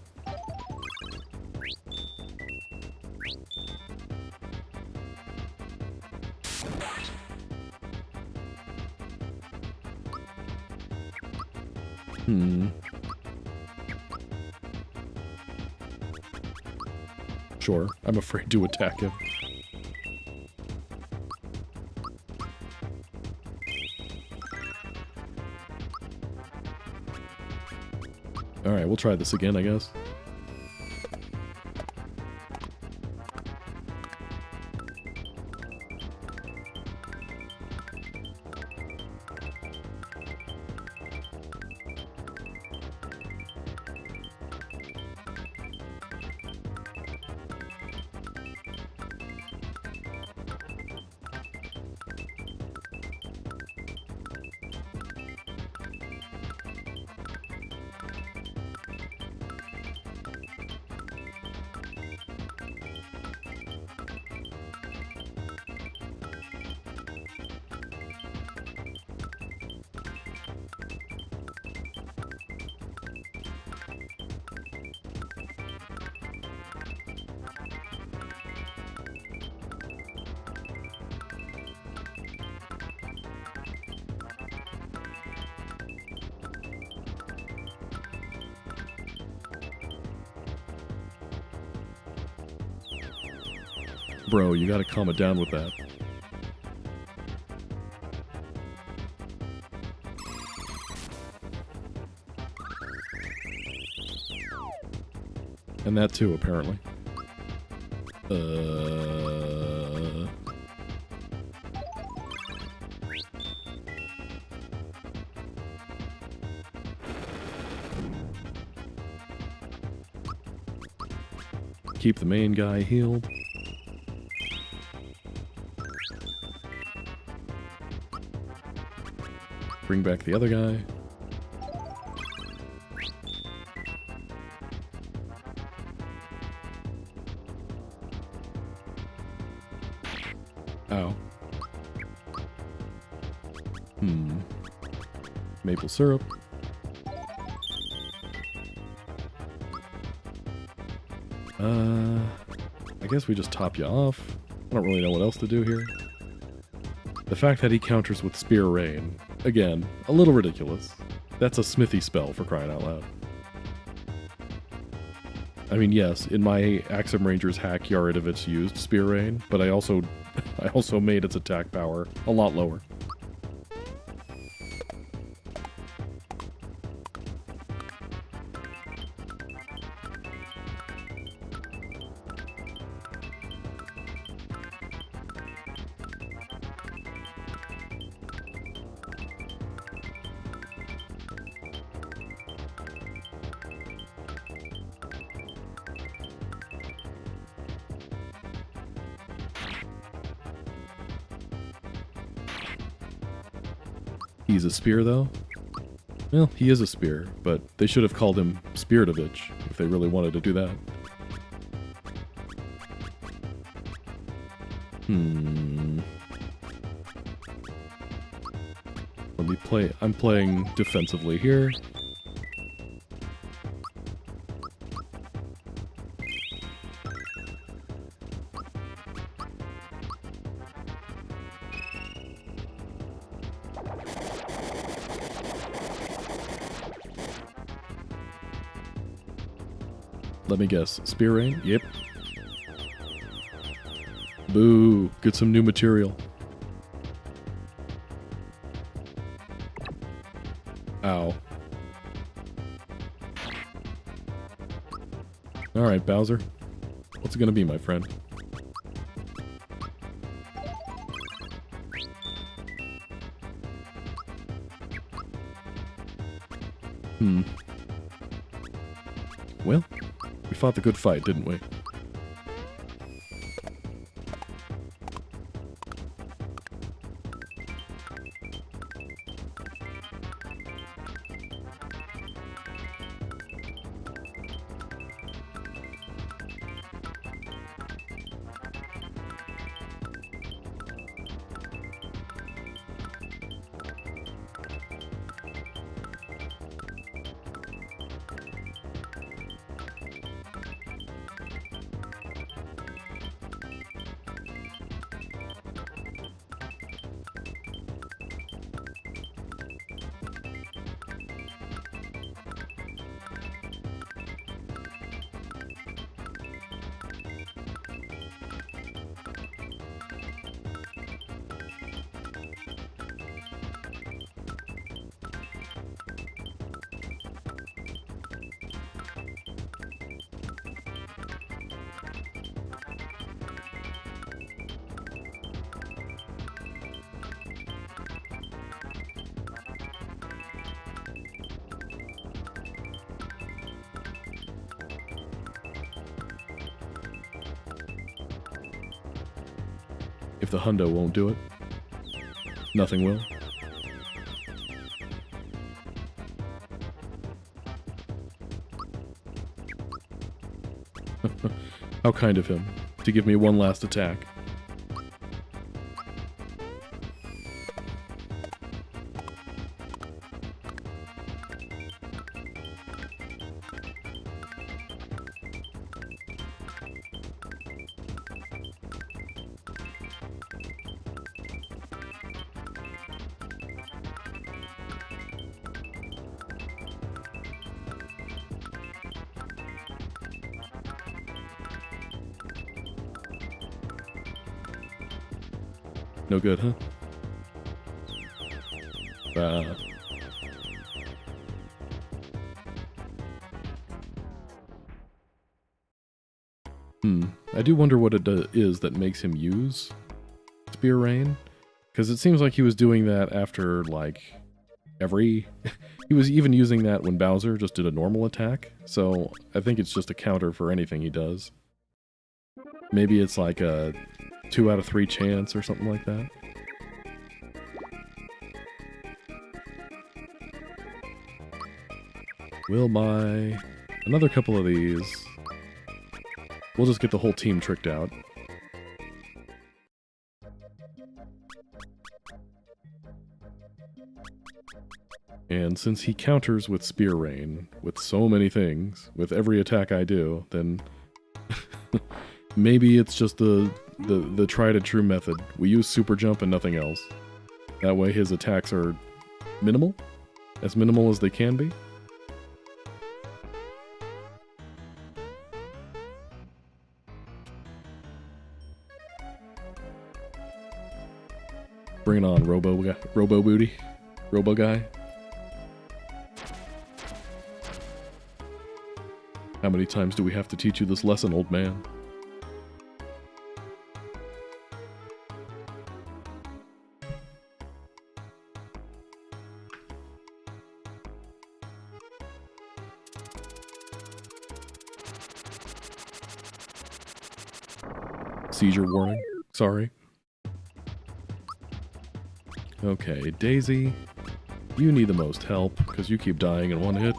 Sure, I'm afraid to attack him. Alright, we'll try this again, I guess. Bro, you gotta calm it down with that. And that too, apparently. Keep the main guy healed. Bring back the other guy. Ow. Maple syrup. I guess we just top you off. I don't really know what else to do here. The fact that he counters with Spear Rain, again, a little ridiculous. That's a smithy spell, for crying out loud. I mean, yes, in my Axem Ranger's hack, Yaridovich used Spear Rain, but I also made its attack power a lot lower. He's a spear, though? Well, he is a spear, but they should have called him Yaridovich if they really wanted to do that. Let me play. I'm playing defensively here. Let me guess. Spear Rain? Yep. Boo. Get some new material. Ow. Alright, Bowser. What's it gonna be, my friend? Hmm. Well, we fought the good fight, didn't we? If the hundo won't do it, nothing will. How kind of him to give me one last attack. No good, huh? I do wonder what it is that makes him use Spear Rain. Because it seems like he was doing that after, like, every... he was even using that when Bowser just did a normal attack. So I think it's just a counter for anything he does. Maybe it's like a 2 out of 3 chance or something like that. We'll buy another couple of these. We'll just get the whole team tricked out. And since he counters with Spear Rain, with so many things, with every attack I do, then maybe it's just the tried and true method. We use Super Jump and nothing else. That way his attacks are minimal? As minimal as they can be? Bring it on, Robo Booty. Robo Guy. How many times do we have to teach you this lesson, old man? Seizure warning. Sorry. Okay, Daisy, you need the most help, because you keep dying in one hit.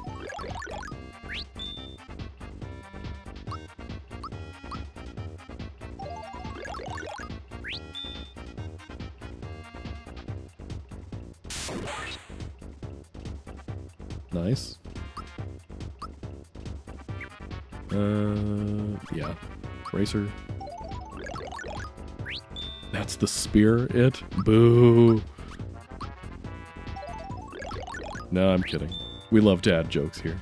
Nice. Yeah. Racer. That's the spear, it? Boo! No, I'm kidding. We love dad jokes here.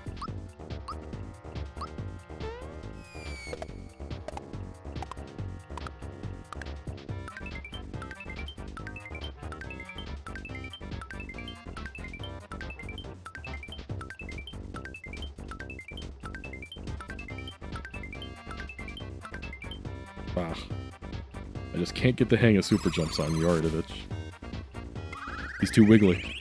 Ah. I just can't get the hang of super jumps on Yaridovich. He's too wiggly.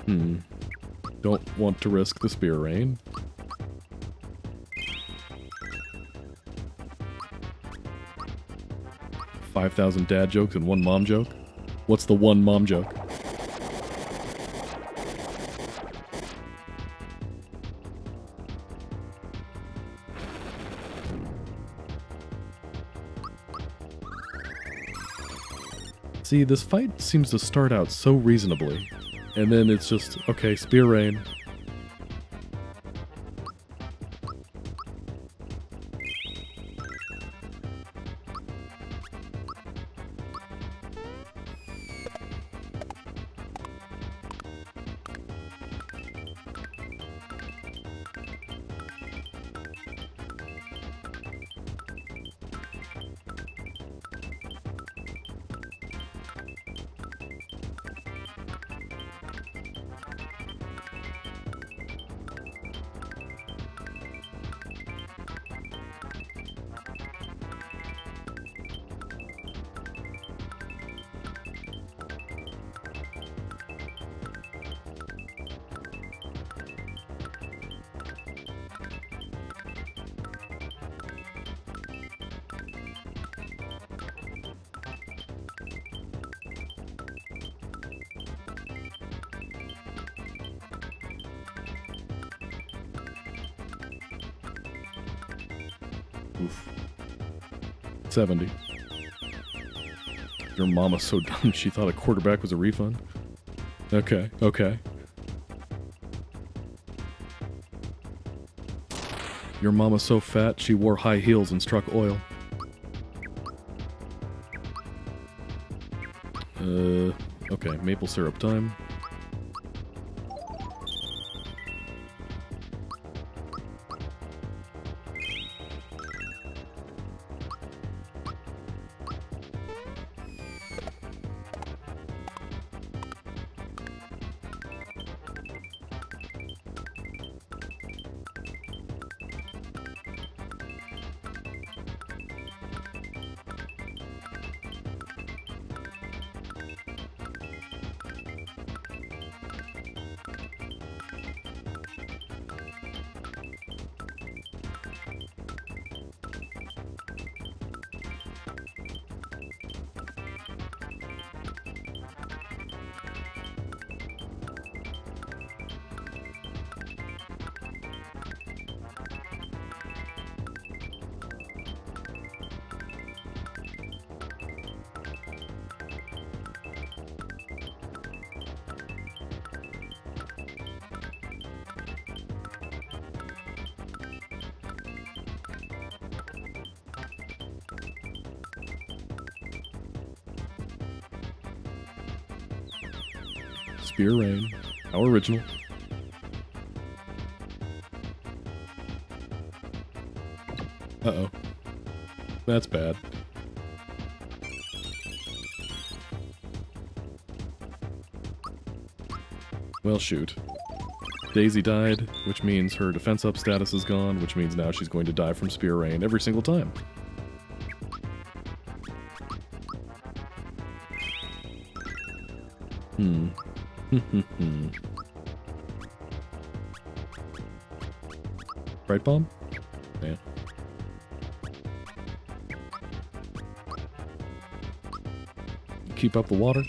Don't want to risk the spear rain. $5,000 dad jokes and one mom joke? What's the one mom joke? See, this fight seems to start out so reasonably, and then it's just, okay, spear rain. Oof. 70. Your mama's so dumb she thought a quarterback was a refund. Okay, okay. Your mama's so fat she wore high heels and struck oil. Okay, maple syrup time. Spear rain. How original. Uh-oh. That's bad. Well, shoot. Daisy died, which means her defense up status is gone, which means now she's going to die from spear rain every single time. Right bomb? Yeah. Keep up the water.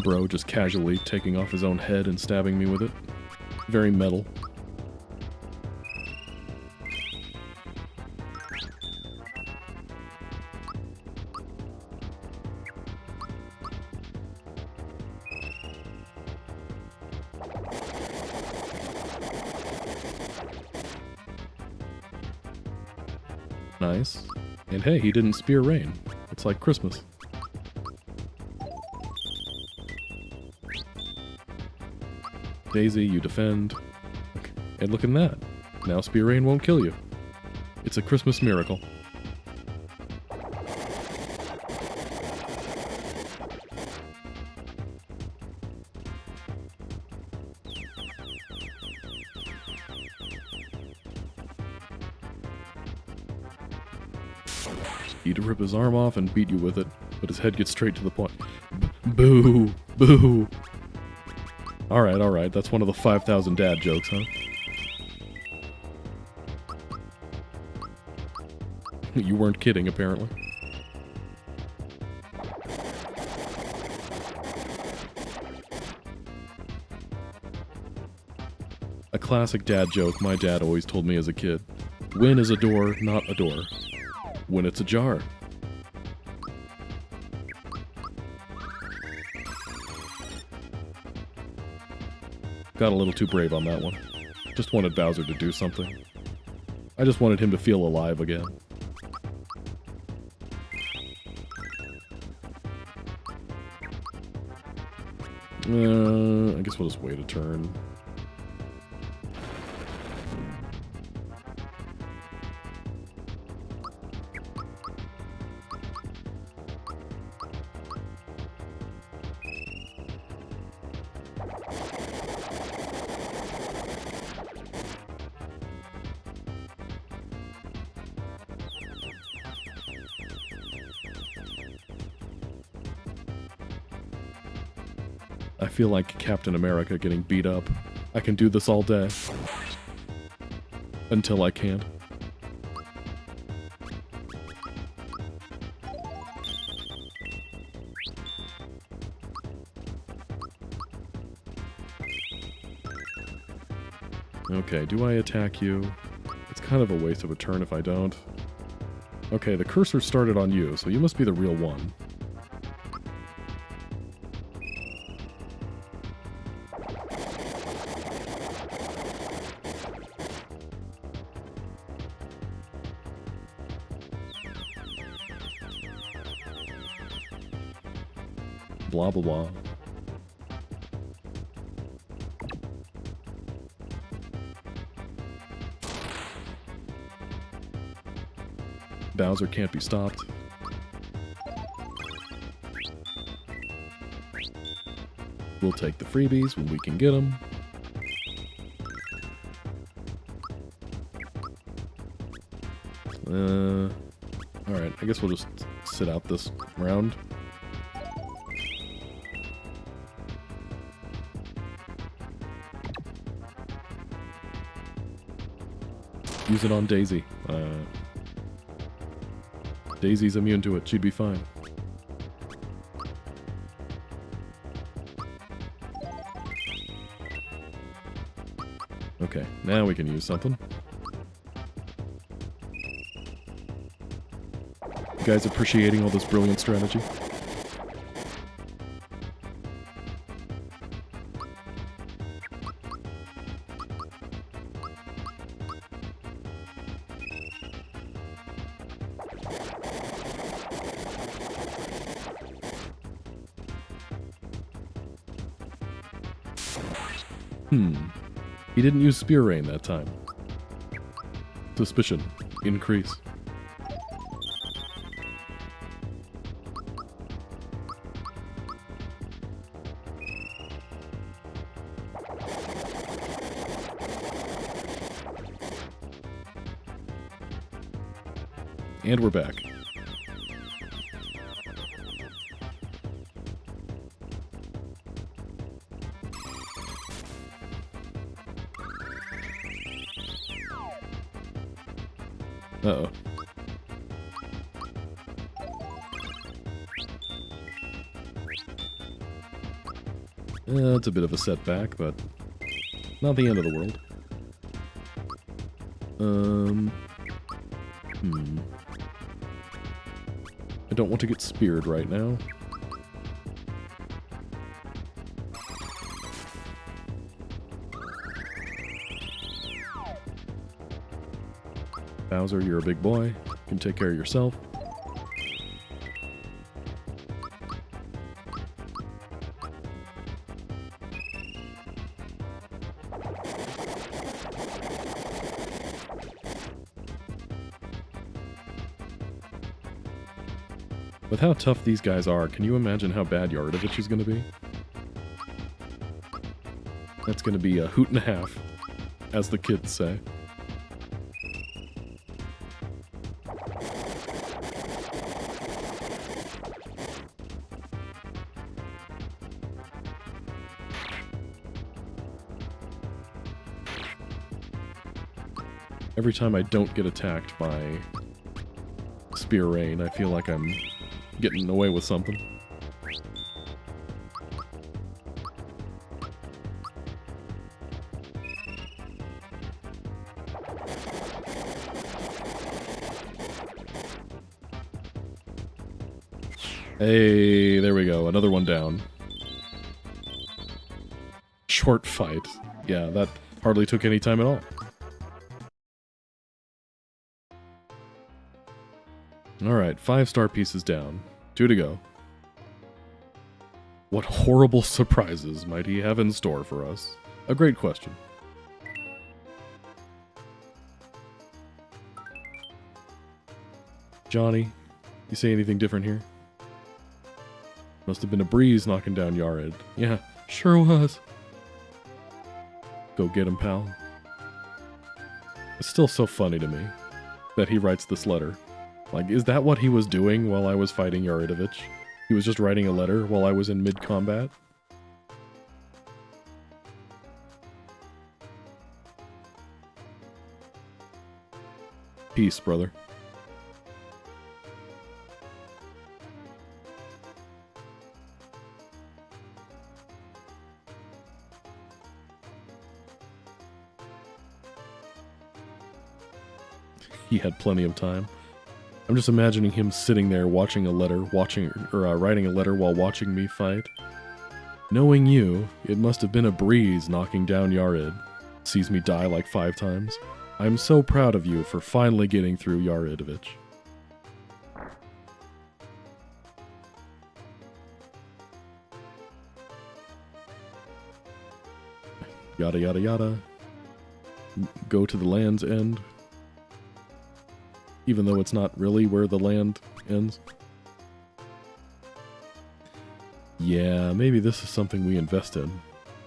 Bro just casually taking off his own head and stabbing me with it. Very metal. Nice. And hey, he didn't spear rain. It's like Christmas. Daisy, you defend. Okay. And look at that. Now spear rain won't kill you. It's a Christmas miracle. He'd rip his arm off and beat you with it, but his head gets straight to the point. Boo! Boo! Alright, alright, that's one of the 5,000 dad jokes, huh? You weren't kidding, apparently. A classic dad joke my dad always told me as a kid. Win is a door, not a door. When it's ajar. Got a little too brave on that one. Just wanted Bowser to do something. I just wanted him to feel alive again. I guess we'll just wait a turn. I feel like Captain America getting beat up. I can do this all day. Until I can't. Okay, do I attack you? It's kind of a waste of a turn if I don't. Okay, the cursor started on you, so you must be the real one. Blah, blah, blah. Bowser can't be stopped. We'll take the freebies when we can get them. Alright, I guess we'll just sit out this round. Use it on Daisy. Daisy's immune to it. She'd be fine. Okay, now we can use something. You guys appreciating all this brilliant strategy? He didn't use Spear Rain that time. Suspicion. Increase. And we're back. Uh-oh. It's a bit of a setback, but not the end of the world. I don't want to get speared right now. Bowser, you're a big boy. You can take care of yourself. With how tough these guys are, can you imagine how bad Yaridovich is going to be? That's going to be a hoot and a half, as the kids say. Every time I don't get attacked by Spear Rain, I feel like I'm getting away with something. Hey, there we go. Another one down. Short fight. Yeah, that hardly took any time at all. Alright, 5-star pieces down. 2 to go. What horrible surprises might he have in store for us? A great question. Johnny, you say anything different here? Must have been a breeze knocking down Yarid. Yeah, sure was. Go get him, pal. It's still so funny to me that he writes this letter. Like, is that what he was doing while I was fighting Yaridovich? He was just writing a letter while I was in mid-combat? Peace, brother. He had plenty of time. I'm just imagining him sitting there watching a letter, writing a letter while watching me fight. Knowing you, it must have been a breeze knocking down Yarid. Sees me die like 5 times. I'm so proud of you for finally getting through Yaridovich. Yada yada yada. Go to the land's end. Even though it's not really where the land ends. Yeah, maybe this is something we invest in.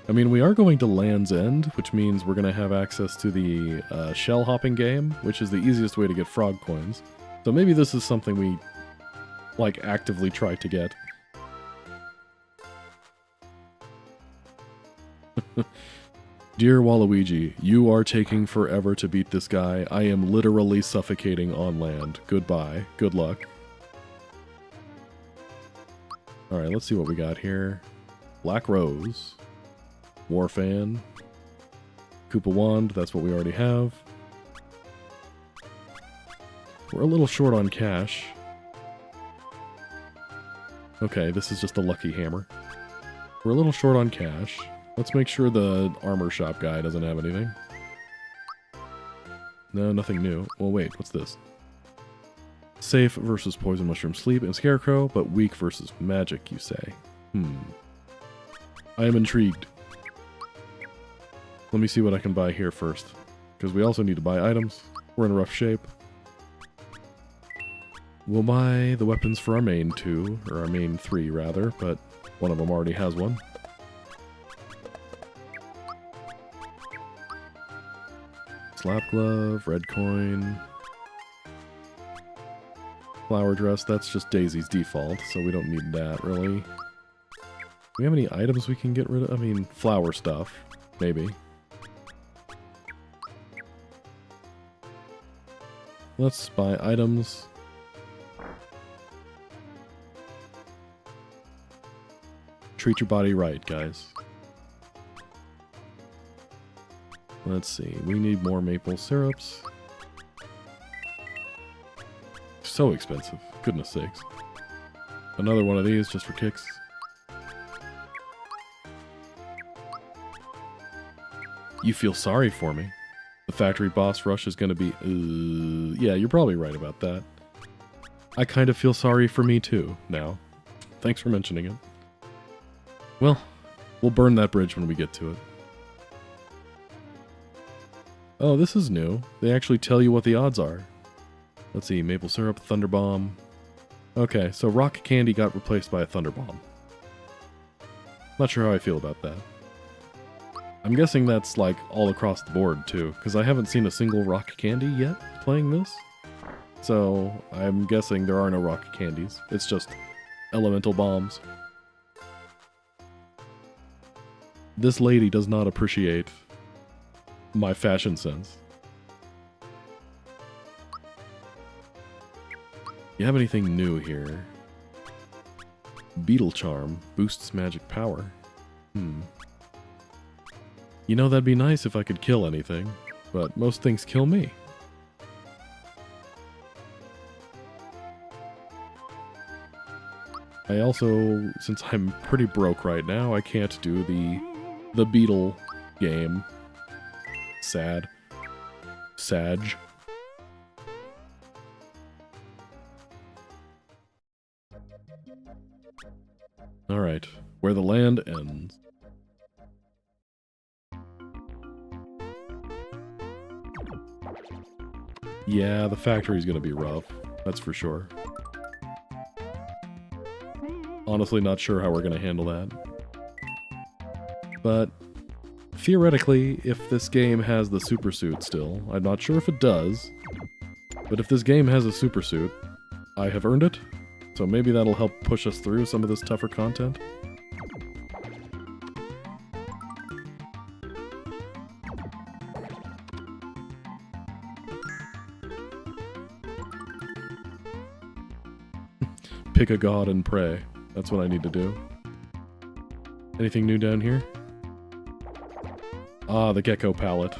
I mean, we are going to Land's End, which means we're going to have access to the shell hopping game, which is the easiest way to get frog coins. So maybe this is something we, like, actively try to get. Dear Waluigi, you are taking forever to beat this guy. I am literally suffocating on land. Goodbye. Good luck. Alright, let's see what we got here. Black Rose. Warfan. Koopa Wand, that's what we already have. We're a little short on cash. Okay, this is just a lucky hammer. We're a little short on cash. Let's make sure the armor shop guy doesn't have anything. No, nothing new. Well, wait, what's this? Safe versus Poison Mushroom Sleep and Scarecrow, but weak versus magic, you say. I am intrigued. Let me see what I can buy here first, because we also need to buy items. We're in rough shape. We'll buy the weapons for our main 2, or our main 3 rather, but one of them already has one. Slap glove, red coin, flower dress, that's just Daisy's default, so we don't need that, really. Do we have any items we can get rid of? I mean, flower stuff, maybe. Let's buy items. Treat your body right, guys. Let's see, we need more maple syrups. So expensive, goodness sakes. Another one of these just for kicks. You feel sorry for me. The factory boss rush is gonna be, yeah, you're probably right about that. I kind of feel sorry for me too, now. Thanks for mentioning it. Well, we'll burn that bridge when we get to it. Oh, this is new. They actually tell you what the odds are. Let's see, maple syrup, thunder bomb. Okay, so rock candy got replaced by a thunder bomb. Not sure how I feel about that. I'm guessing that's like all across the board too, because I haven't seen a single rock candy yet playing this. So I'm guessing there are no rock candies. It's just elemental bombs. This lady does not appreciate my fashion sense. You have anything new here? Beetle Charm boosts magic power. You know, that'd be nice if I could kill anything, but most things kill me. I also, since I'm pretty broke right now, I can't do the beetle game. Sad. Sag. Alright, where the land ends. Yeah, the factory's gonna be rough, that's for sure. Honestly, not sure how we're gonna handle that. But theoretically, if this game has the super suit still, I'm not sure if it does, but if this game has a super suit, I have earned it, so maybe that'll help push us through some of this tougher content. Pick a god and pray. That's what I need to do. Anything new down here? Ah, the gecko palette.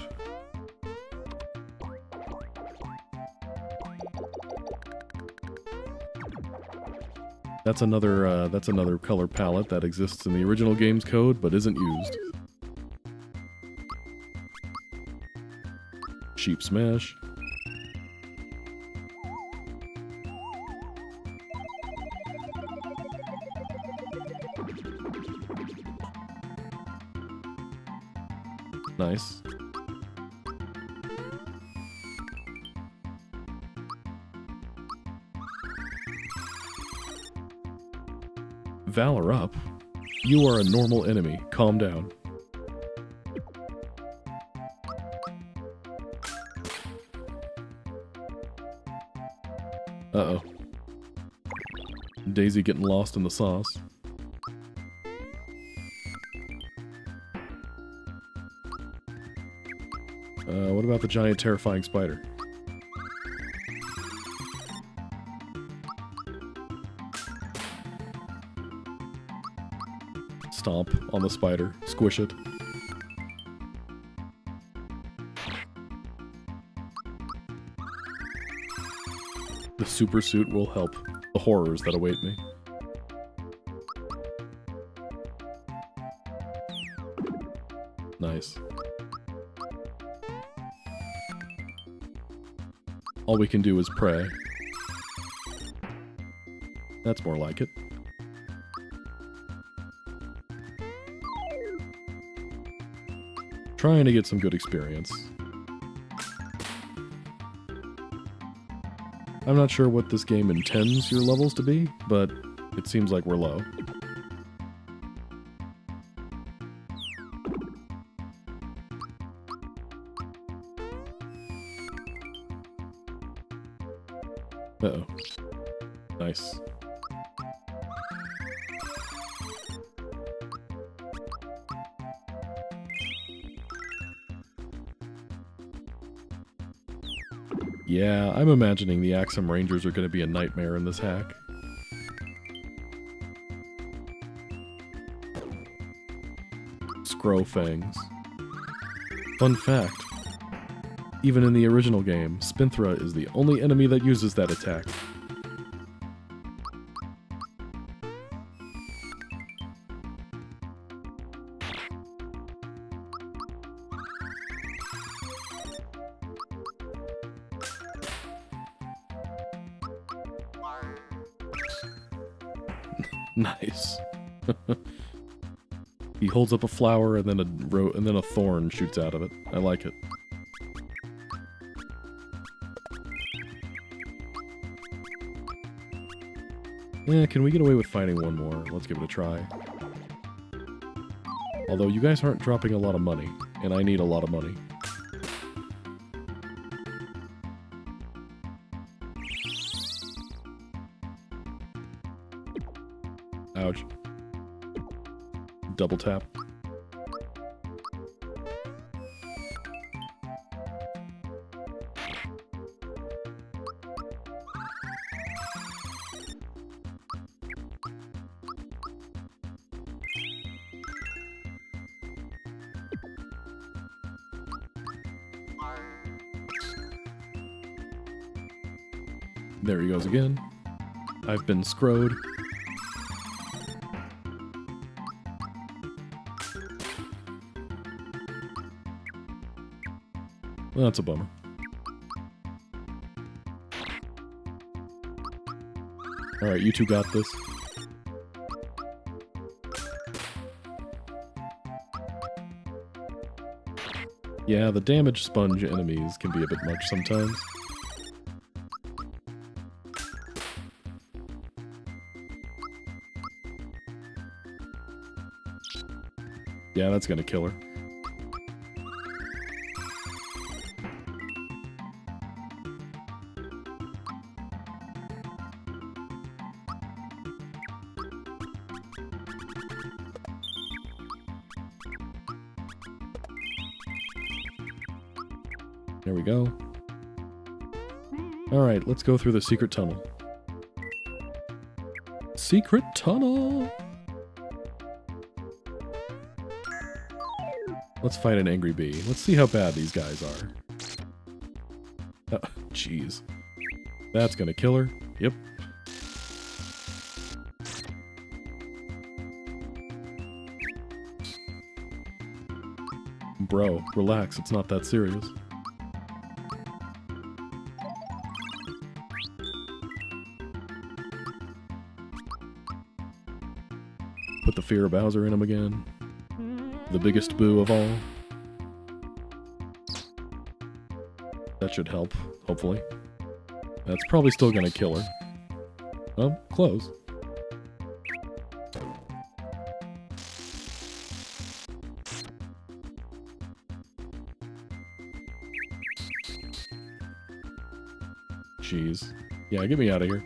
That's another color palette that exists in the original game's code, but isn't used. Sheep smash. Nice. Valor up? You are a normal enemy. Calm down. Uh-oh. Daisy getting lost in the sauce. What about the giant terrifying spider? Stomp on the spider. Squish it. The super suit will help the horrors that await me. Nice. All we can do is pray. That's more like it. Trying to get some good experience. I'm not sure what this game intends your levels to be, but it seems like we're low. Uh-oh. Nice. Yeah, I'm imagining the Axem Rangers are going to be a nightmare in this hack. Scrow fangs. Fun fact. Even in the original game, Spinthra is the only enemy that uses that attack. Nice. He holds up a flower and then a thorn shoots out of it. I like it. Can we get away with fighting one more? Let's give it a try. Although you guys aren't dropping a lot of money, and I need a lot of money. Ouch. Double tap. There he goes again. I've been scrowed. Well, that's a bummer. Alright, you two got this. Yeah, the damage sponge enemies can be a bit much sometimes. Yeah, that's gonna kill her. There we go. Alright, let's go through the secret tunnel. Secret tunnel! Let's fight an angry bee. Let's see how bad these guys are. Oh, jeez. That's gonna kill her. Yep. Bro, relax. It's not that serious. Put the fear of Bowser in him again. The biggest boo of all. That should help, hopefully. That's probably still gonna kill her. Oh, close. Jeez. Yeah, get me out of here.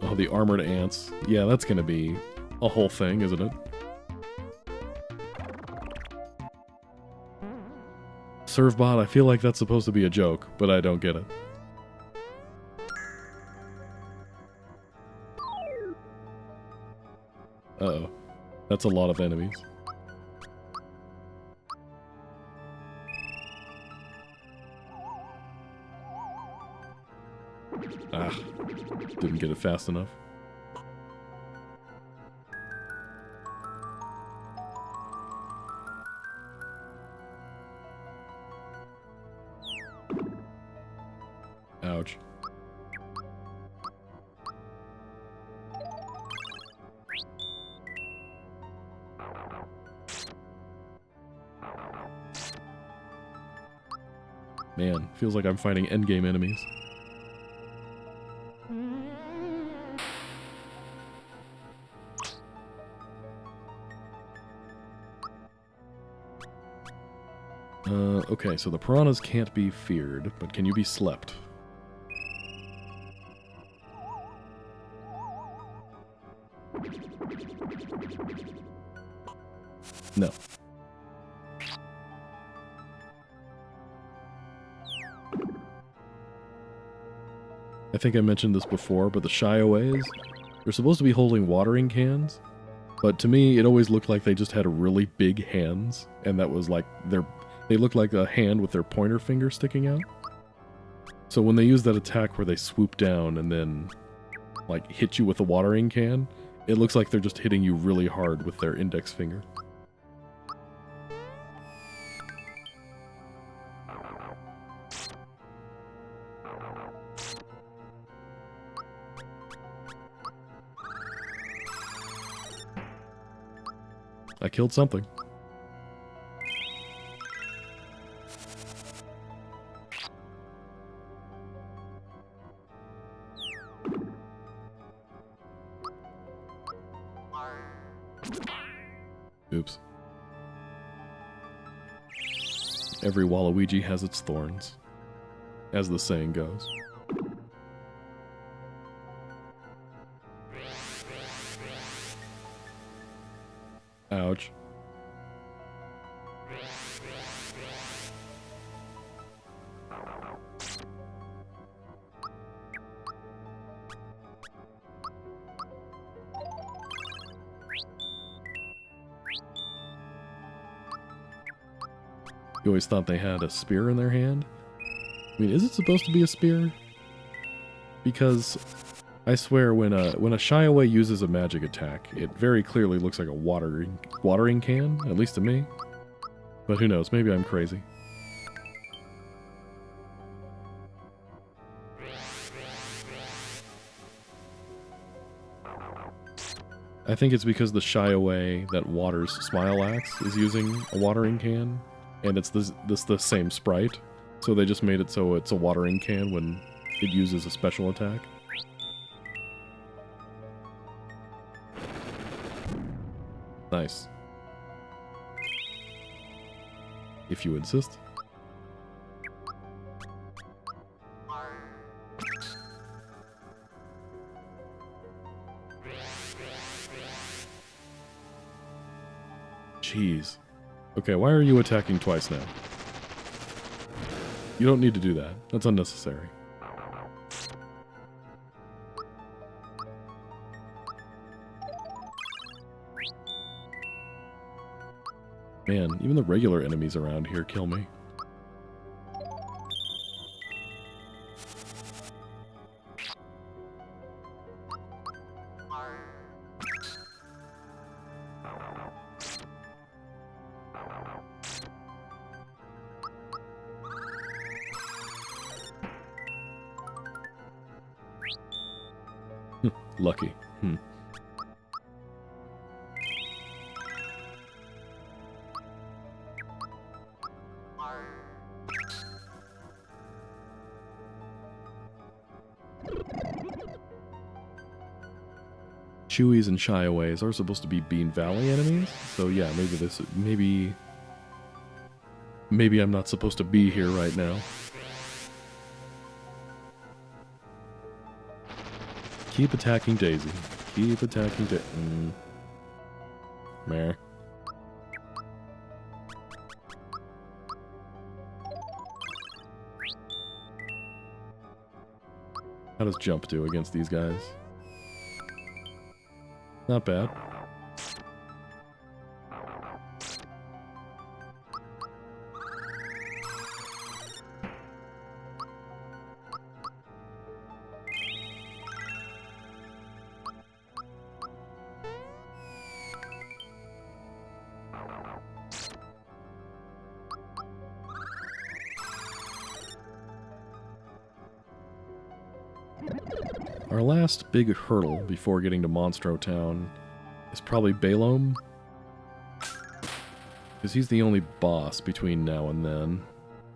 Oh, the armored ants. Yeah, that's gonna be a whole thing, isn't it? Servbot, I feel like that's supposed to be a joke, but I don't get it. Uh-oh. That's a lot of enemies. Ah, didn't get it fast enough. Ouch. Man, feels like I'm fighting endgame enemies. Okay, so the piranhas can't be feared, but can you be slept? No. I think I mentioned this before, but the Shyaways, they're supposed to be holding watering cans, but to me it always looked like they just had really big hands, and that was like they looked like a hand with their pointer finger sticking out. So when they use that attack where they swoop down and then like hit you with a watering can, it looks like they're just hitting you really hard with their index finger. I killed something. Oops. Every Waluigi has its thorns, as the saying goes. Ouch. You always thought they had a spear in their hand? I mean, is it supposed to be a spear? Because I swear when a Shy Away uses a magic attack, it very clearly looks like a watering can, at least to me. But who knows, maybe I'm crazy. I think it's because the Shy Away that waters Smile Axe is using a watering can, and it's the same sprite, so they just made it so it's a watering can when it uses a special attack. Nice. If you insist. Jeez. Okay, why are you attacking twice now? You don't need to do that. That's unnecessary. Man, even the regular enemies around here kill me. Lucky. Chewies and Shy Aways are supposed to be Bean Valley enemies, so yeah, maybe I'm not supposed to be here right now. Keep attacking Daisy. Keep attacking Meh. How does jump do against these guys? Not bad. Our last big hurdle before getting to Monstro Town is probably Balome, because he's the only boss between now and then.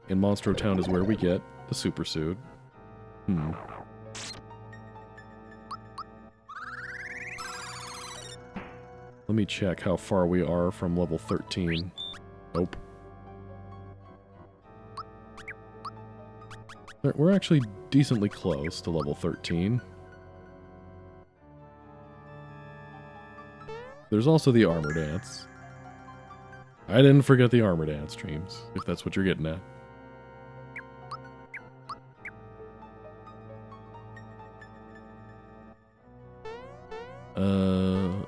And Monstro Town is where we get the Super Suit. Let me check how far we are from level 13. Nope. We're actually decently close to level 13. There's also the armor dance. I didn't forget the armor dance, Dreams, if that's what you're getting at.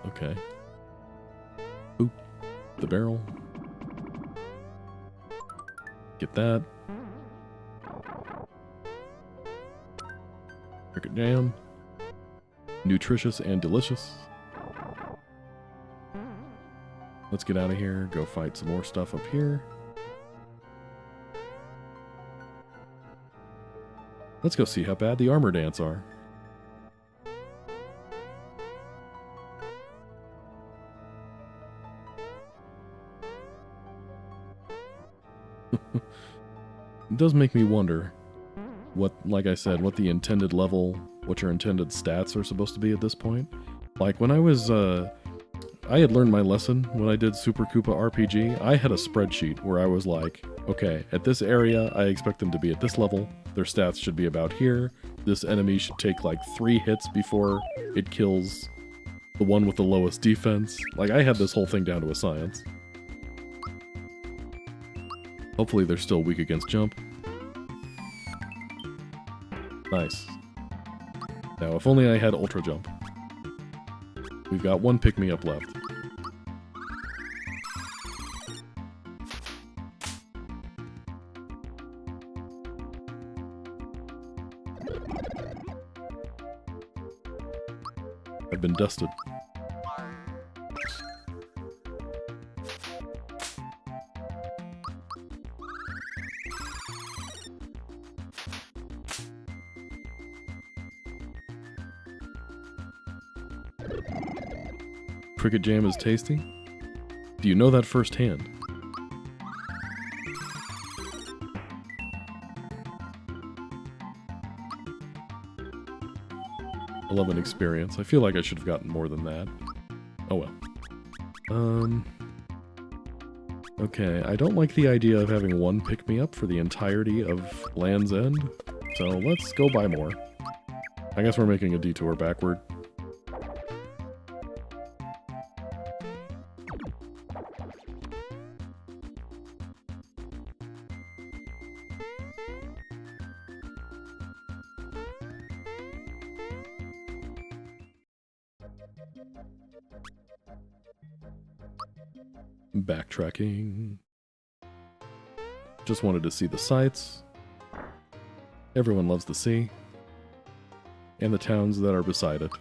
Okay. Oop. The barrel. Get that. Cricket jam. Nutritious and delicious. Let's get out of here, go fight some more stuff up here. Let's go see how bad the armor dance are. It does make me wonder what, like I said, what the intended level, what your intended stats are supposed to be at this point. Like, when I was, I had learned my lesson when I did Super Koopa RPG. I had a spreadsheet where I was like, okay, at this area, I expect them to be at this level. Their stats should be about here. This enemy should take like 3 hits before it kills the one with the lowest defense. Like, I had this whole thing down to a science. Hopefully they're still weak against jump. Nice. Now, if only I had Ultra Jump. We've got 1 pick-me-up left. I've been dusted. Cricket jam is tasty? Do you know that firsthand? I love an experience. I feel like I should have gotten more than that. Oh well. Okay, I don't like the idea of having 1 pick-me-up for the entirety of Land's End, so let's go buy more. I guess we're making a detour backward. Backtracking. Just wanted to see the sights. Everyone loves the sea. And the towns that are beside it.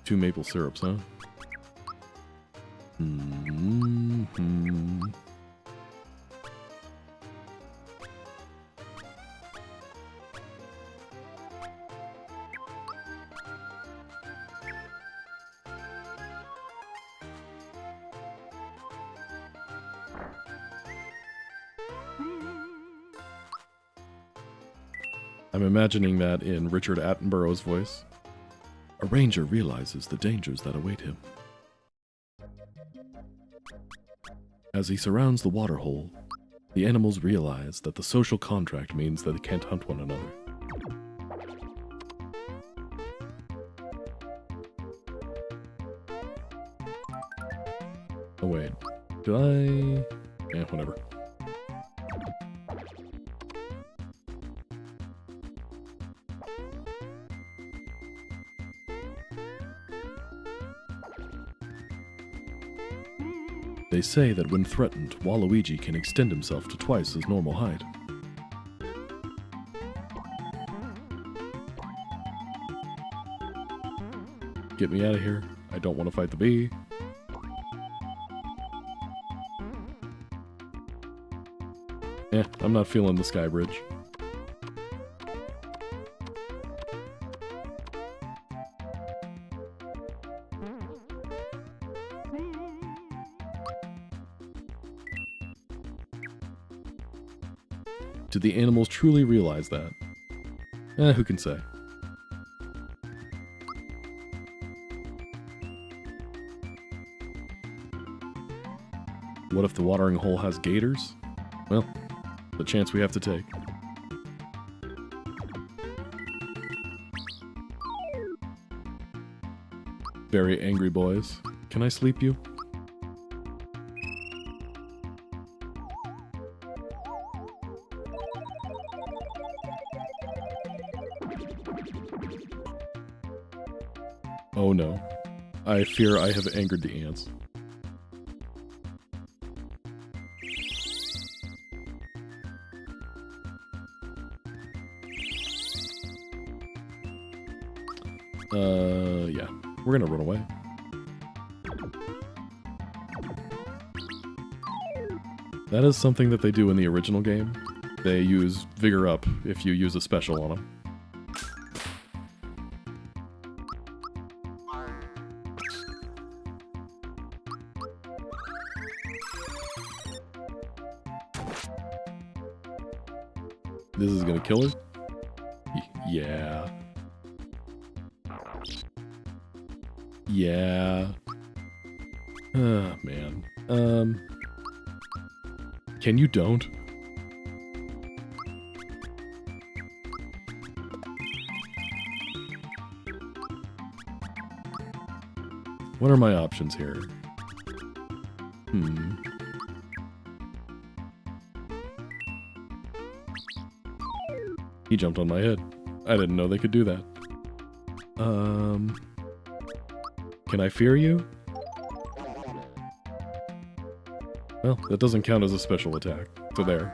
Two maple syrups, huh? Mm-hmm. I'm imagining that in Richard Attenborough's voice. A ranger realizes the dangers that await him. As he surrounds the waterhole, the animals realize that the social contract means that they can't hunt one another. Oh wait, did I? Yeah, whatever. They say that when threatened, Waluigi can extend himself to twice his normal height. Get me out of here. I don't want to fight the bee. I'm not feeling the sky bridge. Did the animals truly realize that? Who can say? What if the watering hole has gators? Well, the chance we have to take. Very angry boys. Can I sleep you? Oh no. I fear I have angered the ants. Yeah. We're gonna run away. That is something that they do in the original game. They use Vigor Up if you use a special on them. This is gonna kill her? Yeah. Yeah. Oh, man. Can you don't? What are my options here? He jumped on my head. I didn't know they could do that. Can I fear you? Well, that doesn't count as a special attack. So there.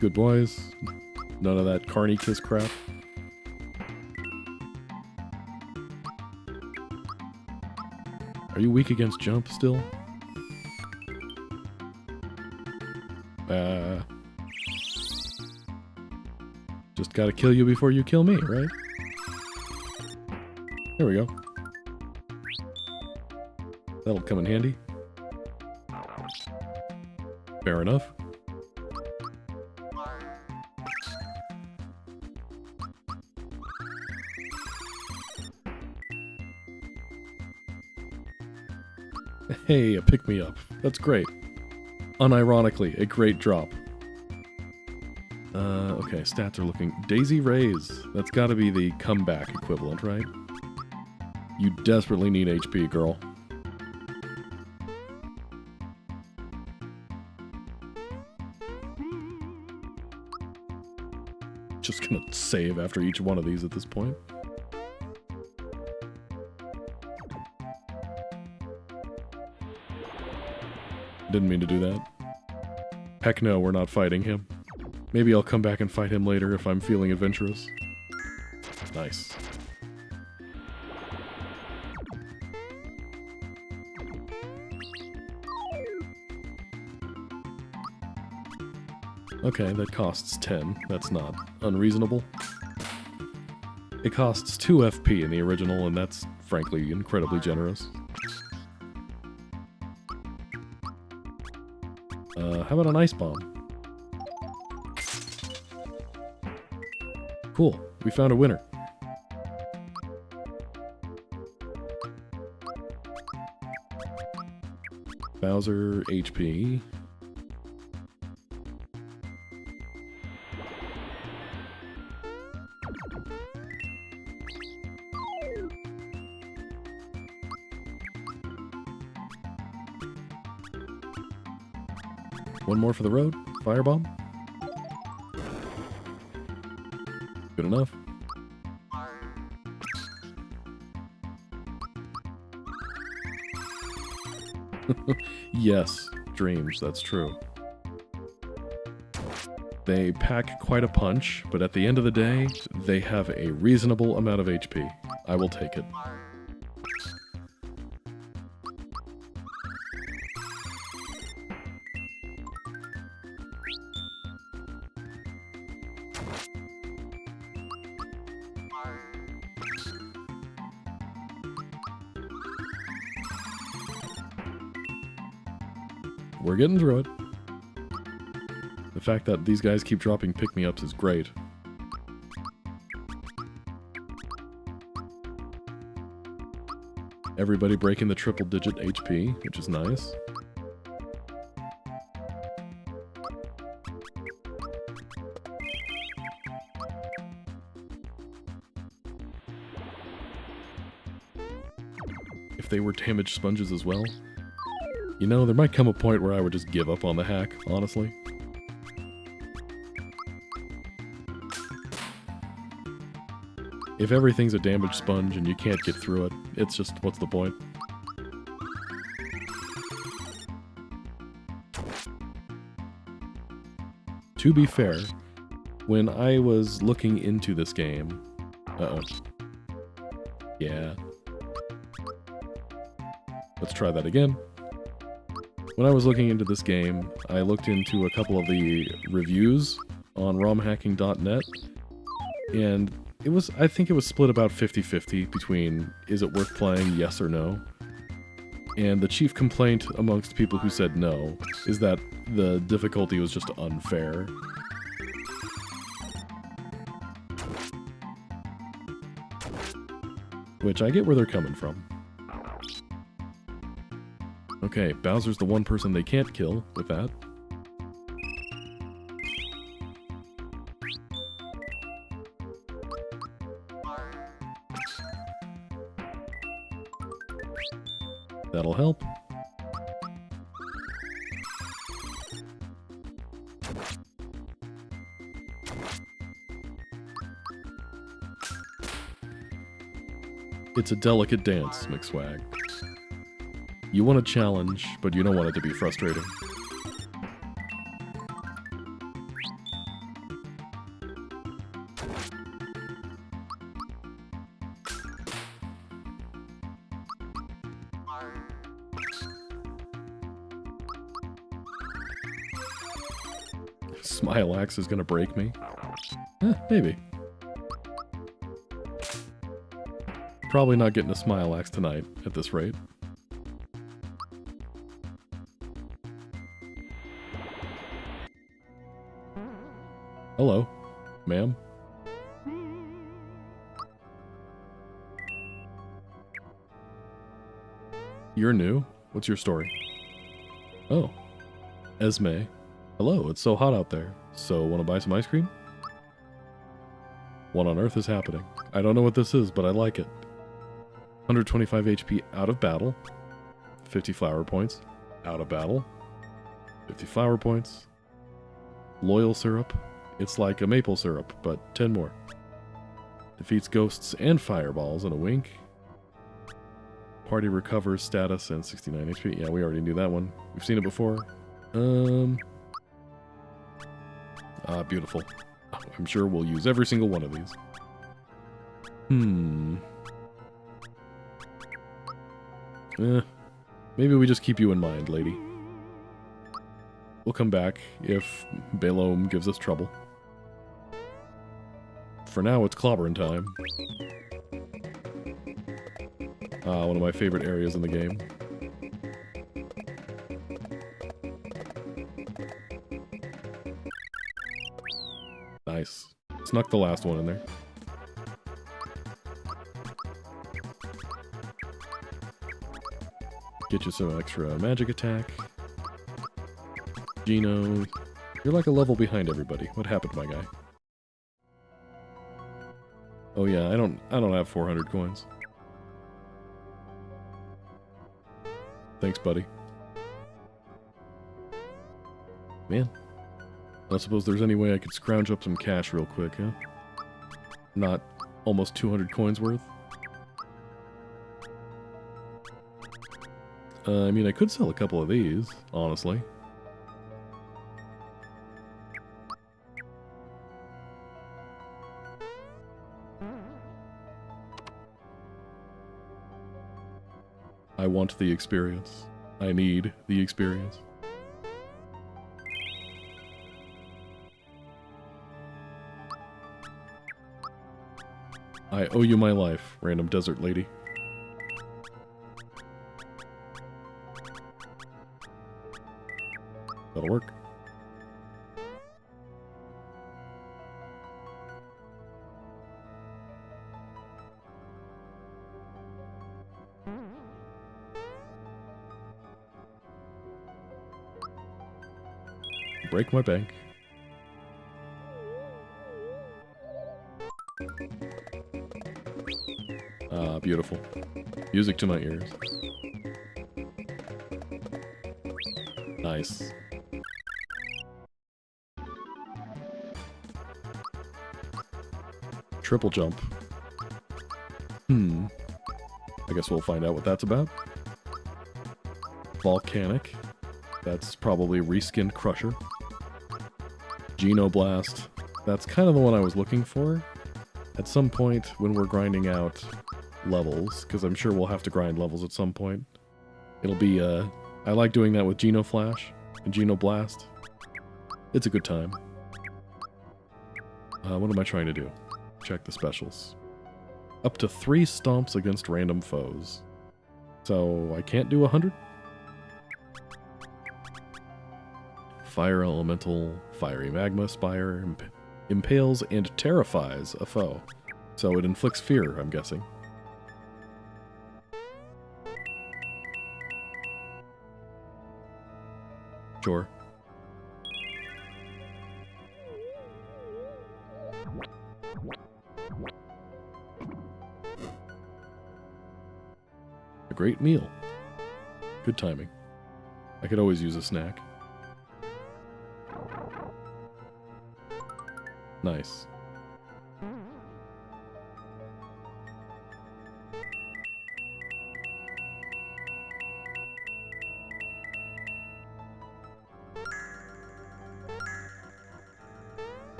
Good boys. None of that carny kiss crap. Are you weak against jump still? Just gotta kill you before you kill me, right? There we go. That'll come in handy. Fair enough. Hey, a pick-me-up. That's great. Unironically, a great drop. Okay, stats are looking... Daisy Rays. That's gotta be the comeback equivalent, right? You desperately need HP, girl. Just gonna save after each one of these at this point. Didn't mean to do that. Heck no, we're not fighting him. Maybe I'll come back and fight him later if I'm feeling adventurous. Nice. Okay, that costs 10. That's not unreasonable. It costs 2 FP in the original, and that's, frankly, incredibly generous. How about an ice bomb? Cool, we found a winner. Bowser, HP. One more for the road. Firebomb. Good enough. Yes, dreams, that's true. They pack quite a punch, but at the end of the day, they have a reasonable amount of HP. I will take it. We're getting through it. The fact that these guys keep dropping pick-me-ups is great. Everybody breaking the triple-digit HP, which is nice. If they were damaged sponges as well. You know, there might come a point where I would just give up on the hack, honestly. If everything's a damaged sponge and you can't get through it, it's just, what's the point? To be fair, when I was looking into this game... Uh-oh. Yeah. Let's try that again. When I was looking into this game, I looked into a couple of the reviews on romhacking.net, and I think it was split about 50-50 between is it worth playing, yes or no. And the chief complaint amongst people who said no is that the difficulty was just unfair. Which I get where they're coming from. Okay, Bowser's the one person they can't kill with that. That'll help. It's a delicate dance, McSwag. You want a challenge, but you don't want it to be frustrating. Smile Axe is gonna break me. Maybe. Probably not getting a Smile Axe tonight, at this rate. Hello, ma'am. You're new? What's your story? Oh. Esme. Hello, it's so hot out there. So, wanna buy some ice cream? What on earth is happening? I don't know what this is, but I like it. 125 HP out of battle. 50 flower points. Out of battle. 50 flower points. Loyal syrup. It's like a maple syrup, but 10 more. Defeats ghosts and fireballs in a wink. Party recovers status and 69 HP. Yeah, we already knew that one. We've seen it before. Beautiful. I'm sure we'll use every single one of these. Maybe we just keep you in mind, lady. We'll come back if Belome gives us trouble. For now, it's clobbering time. One of my favorite areas in the game. Nice. Snuck the last one in there. Get you some extra magic attack. Gino, you're like a level behind everybody. What happened, my guy? Oh yeah, I don't have 400 coins. Thanks, buddy. Man, I don't suppose there's any way I could scrounge up some cash real quick, huh? Not almost 200 coins worth? I mean, I could sell a couple of these, honestly. I want the experience. I need the experience. I owe you my life, random desert lady. That'll work. Break my bank. Ah, beautiful. Music to my ears. Nice. Triple jump. I guess we'll find out what that's about. Volcanic. That's probably reskinned Crusher. Genoblast. That's kind of the one I was looking for. At some point when we're grinding out levels, because I'm sure we'll have to grind levels at some point. It'll be, I like doing that with Genoflash and Genoblast. It's a good time. What am I trying to do? check the specials. Up to 3 stomps against random foes. So I can't do 100? Fire Elemental, Fiery Magma Spire, impales and terrifies a foe. So it inflicts fear, I'm guessing. Sure. A great meal. Good timing. I could always use a snack. Nice.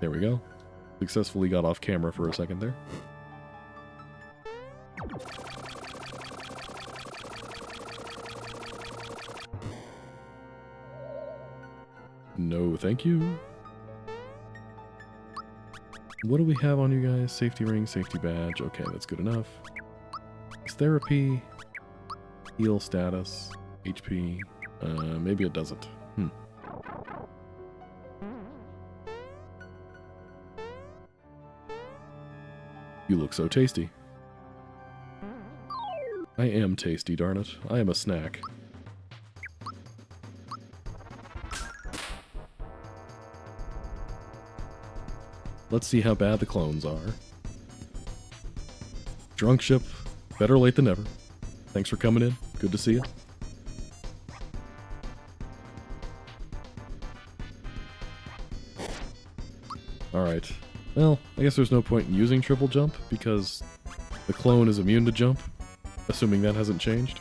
There we go. Successfully got off camera for a second there. No, thank you. What do we have on you guys? Safety ring, safety badge. Okay, that's good enough. It's therapy, heal status, HP. Maybe it doesn't. You look so tasty. I am tasty, darn it. I am a snack. Let's see how bad the clones are. Drunk ship. Better late than never. Thanks for coming in. Good to see you. Alright. Well, I guess there's no point in using triple jump, because the clone is immune to jump, assuming that hasn't changed.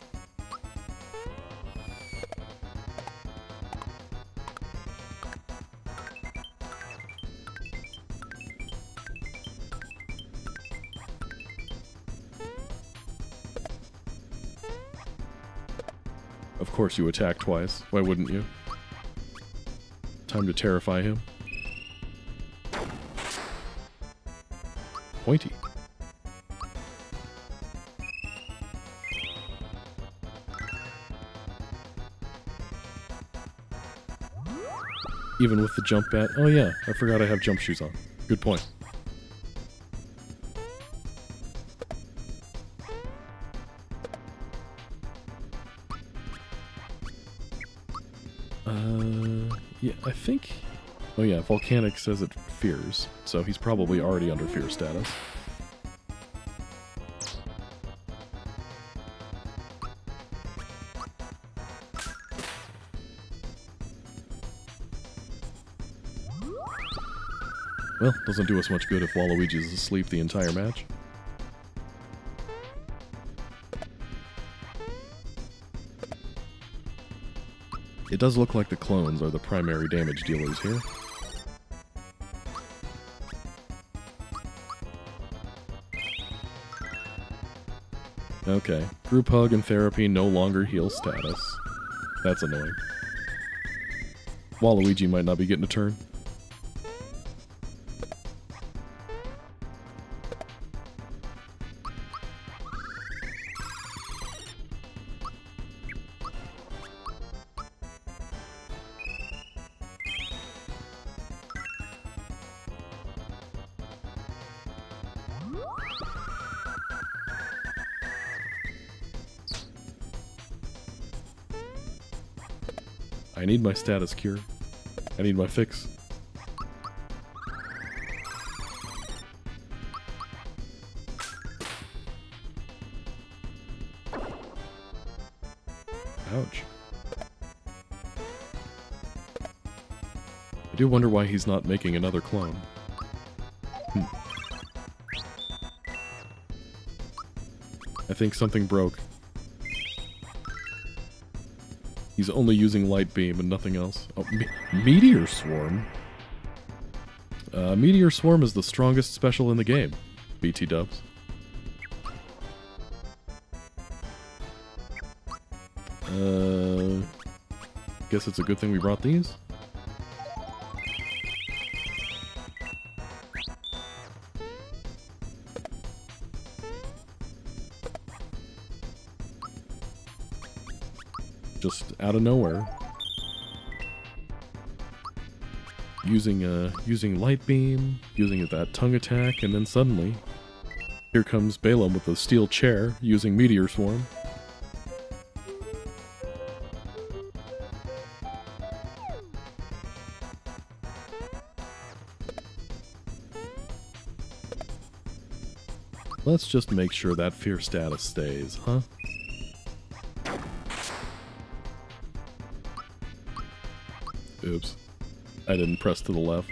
Of course you attack twice. Why wouldn't you? Time to terrify him. Pointy. Even with the jump bat. Oh yeah, I forgot I have jump shoes on. Good point. Yeah, I think... Oh yeah, Volcanic says it fears, so he's probably already under fear status. Well, doesn't do us much good if Waluigi is asleep the entire match. It does look like the clones are the primary damage dealers here. Okay, group hug and therapy no longer heal status. That's annoying. Waluigi might not be getting a turn. I need my status cure. I need my fix. Ouch. I do wonder why he's not making another clone. I think something broke. He's only using Light Beam and nothing else. Oh, Meteor Swarm? Meteor Swarm is the strongest special in the game. BT dubs. Guess it's a good thing we brought these. out of nowhere. Using light beam, using that tongue attack, and then suddenly, here comes Balaam with a steel chair, using Meteor Swarm. Let's just make sure that fear status stays, huh? Oops. I didn't press to the left.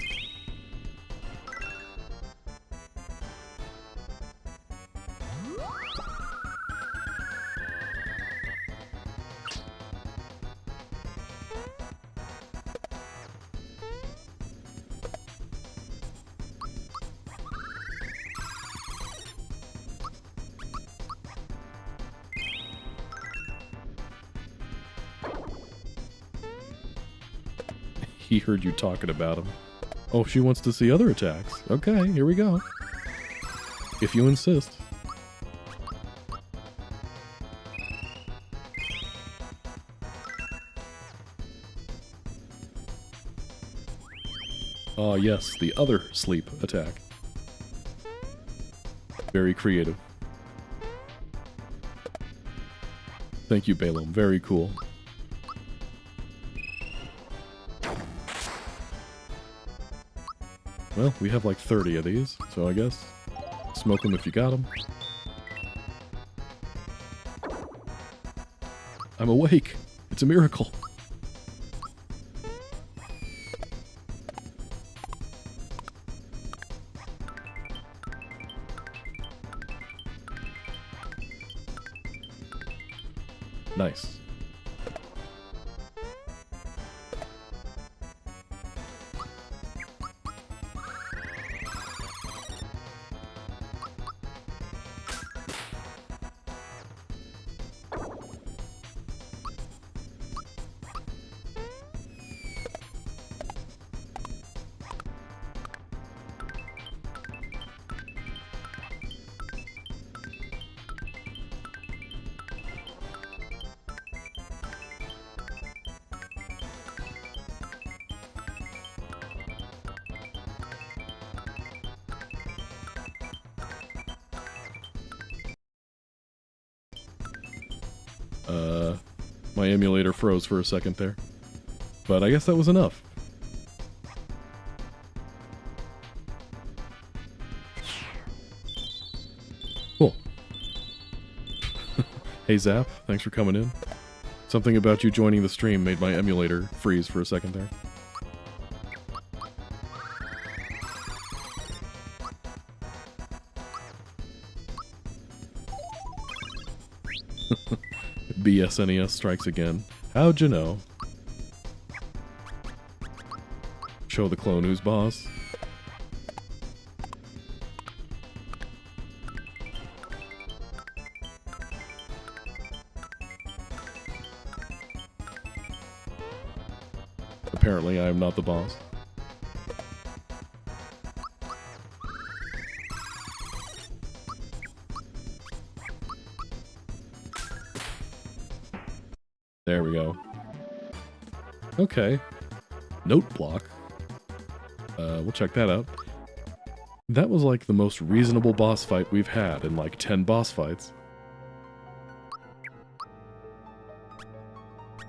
He heard you talking about him. Oh, she wants to see other attacks. Okay, here we go. If you insist. Ah, yes, the other sleep attack. Very creative. Thank you, Balaam. Very cool. Well, we have like 30 of these, so I guess smoke them if you got them. I'm awake! It's a miracle! Nice. My emulator froze for a second there. But I guess that was enough. Cool. Hey Zap, thanks for coming in. Something about you joining the stream made my emulator freeze for a second there. BSNES strikes again. How'd you know? Show the clone who's boss. Apparently I am not the boss. There we go. Okay. Note block. We'll check that out. That was like the most reasonable boss fight we've had in like 10 boss fights.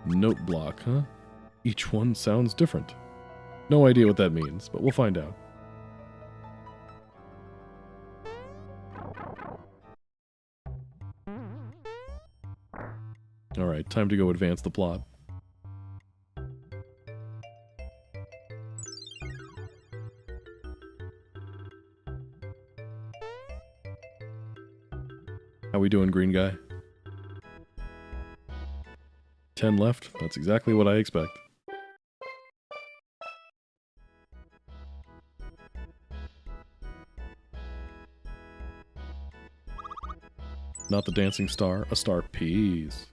Note block, huh? Each one sounds different. No idea what that means, but we'll find out. Alright, time to go advance the plot. How we doing, green guy? 10 left? That's exactly what I expect. Not the dancing star, a star piece.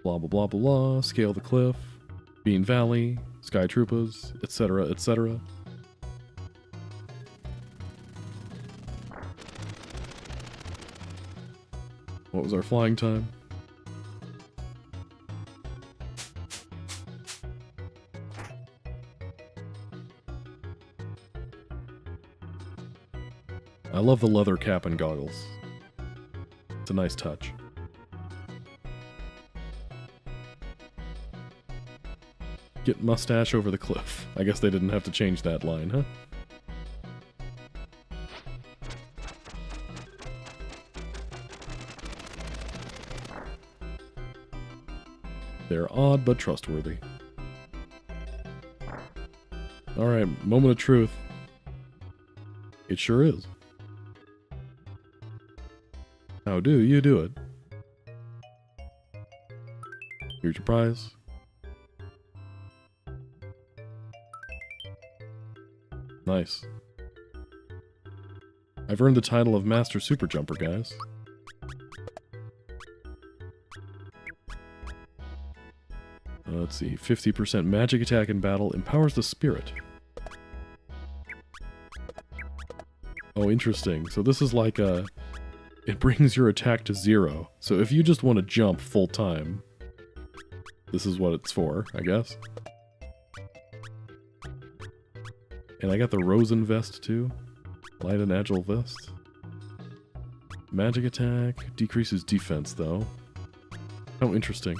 Blah blah blah blah blah, scale the cliff, Bean Valley, Sky Troopas, etc., etc. What was our flying time? I love the leather cap and goggles. It's a nice touch. Get mustache over the cliff. I guess they didn't have to change that line, huh? They're odd but trustworthy. Alright, moment of truth. It sure is. How do you do it? Here's your prize. Nice. I've earned the title of Master Super Jumper, guys. Let's see, 50% magic attack in battle empowers the spirit. Oh, interesting. So this is like a... It brings your attack to 0. So if you just want to jump full time, this is what it's for, I guess. And I got the Rosen vest too. Light and agile vest. Magic attack decreases defense though. Oh, interesting.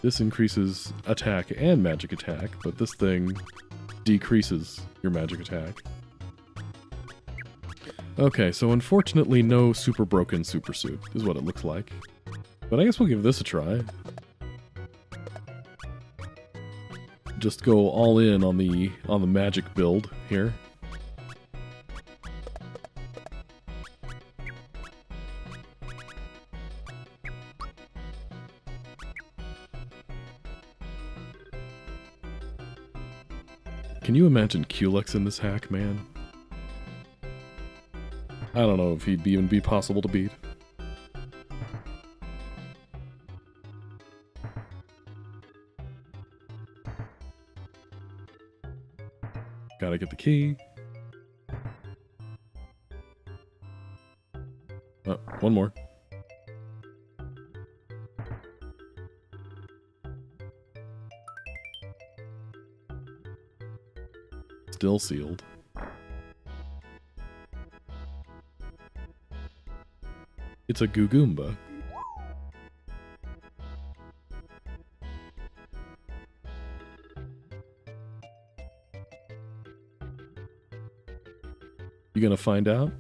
This increases attack and magic attack, but this thing decreases your magic attack. Okay, so unfortunately no super broken super suit, is what it looks like. But I guess we'll give this a try. Just go all in on the magic build here. Can you imagine Culex in this hack, man? I don't know if he'd even be possible to beat. Gotta get the key. Oh, one more. Still sealed. It's a Googoomba. You gonna find out?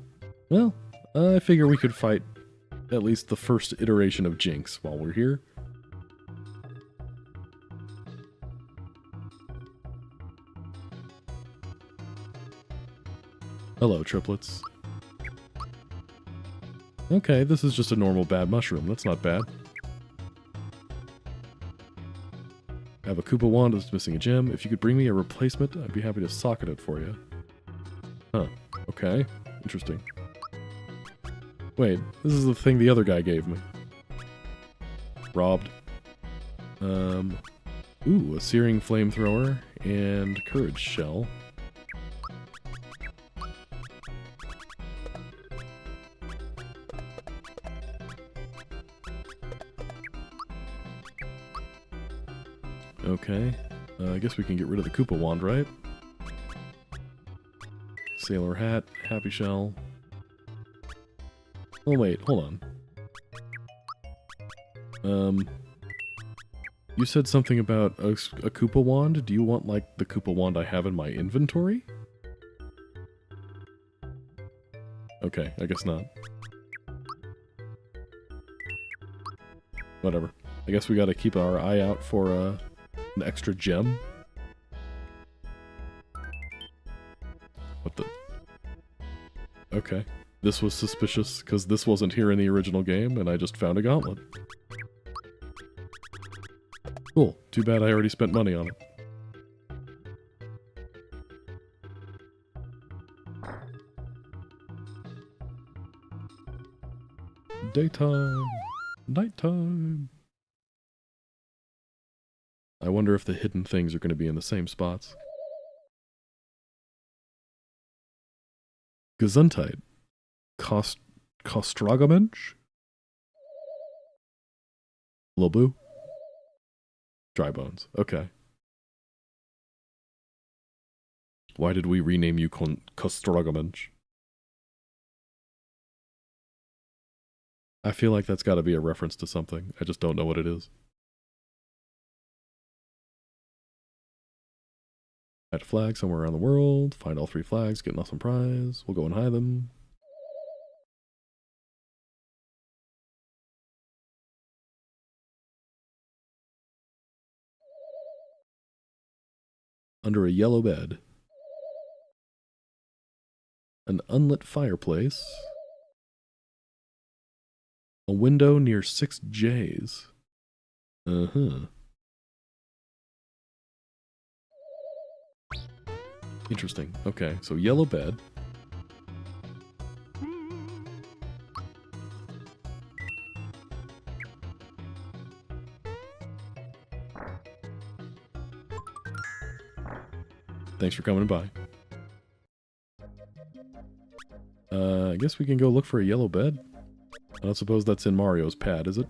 Well, I figure we could fight at least the first iteration of Jinx while we're here. Hello, triplets. Okay, this is just a normal bad mushroom. That's not bad. I have a Koopa wand that's missing a gem. If you could bring me a replacement, I'd be happy to socket it for you. Huh. Okay. Interesting. Wait, this is the thing the other guy gave me. Robbed. Ooh, a searing flamethrower and courage shell. Okay, I guess we can get rid of the Koopa wand, right? Sailor hat, happy shell. Oh wait, hold on. You said something about a Koopa wand? Do you want, like, the Koopa wand I have in my inventory? Okay, I guess not. Whatever. I guess we gotta keep our eye out for, an extra gem. What the... Okay. This was suspicious, because this wasn't here in the original game, and I just found a gauntlet. Cool. Too bad I already spent money on it. Daytime. Nighttime. I wonder if the hidden things are going to be in the same spots. Gesundheit. Kostragamensch? Lobu? Dry bones. Okay. Why did we rename you Kostragamensch? I feel like that's got to be a reference to something. I just don't know what it is. Hide a flag somewhere around the world. Find all 3 flags. Get an awesome prize. We'll go and hide them. Under a yellow bed. An unlit fireplace. A window near 6 J's. Uh-huh. Interesting. Okay, so yellow bed. Thanks for coming by. I guess we can go look for a yellow bed. I don't suppose that's in Mario's pad, is it?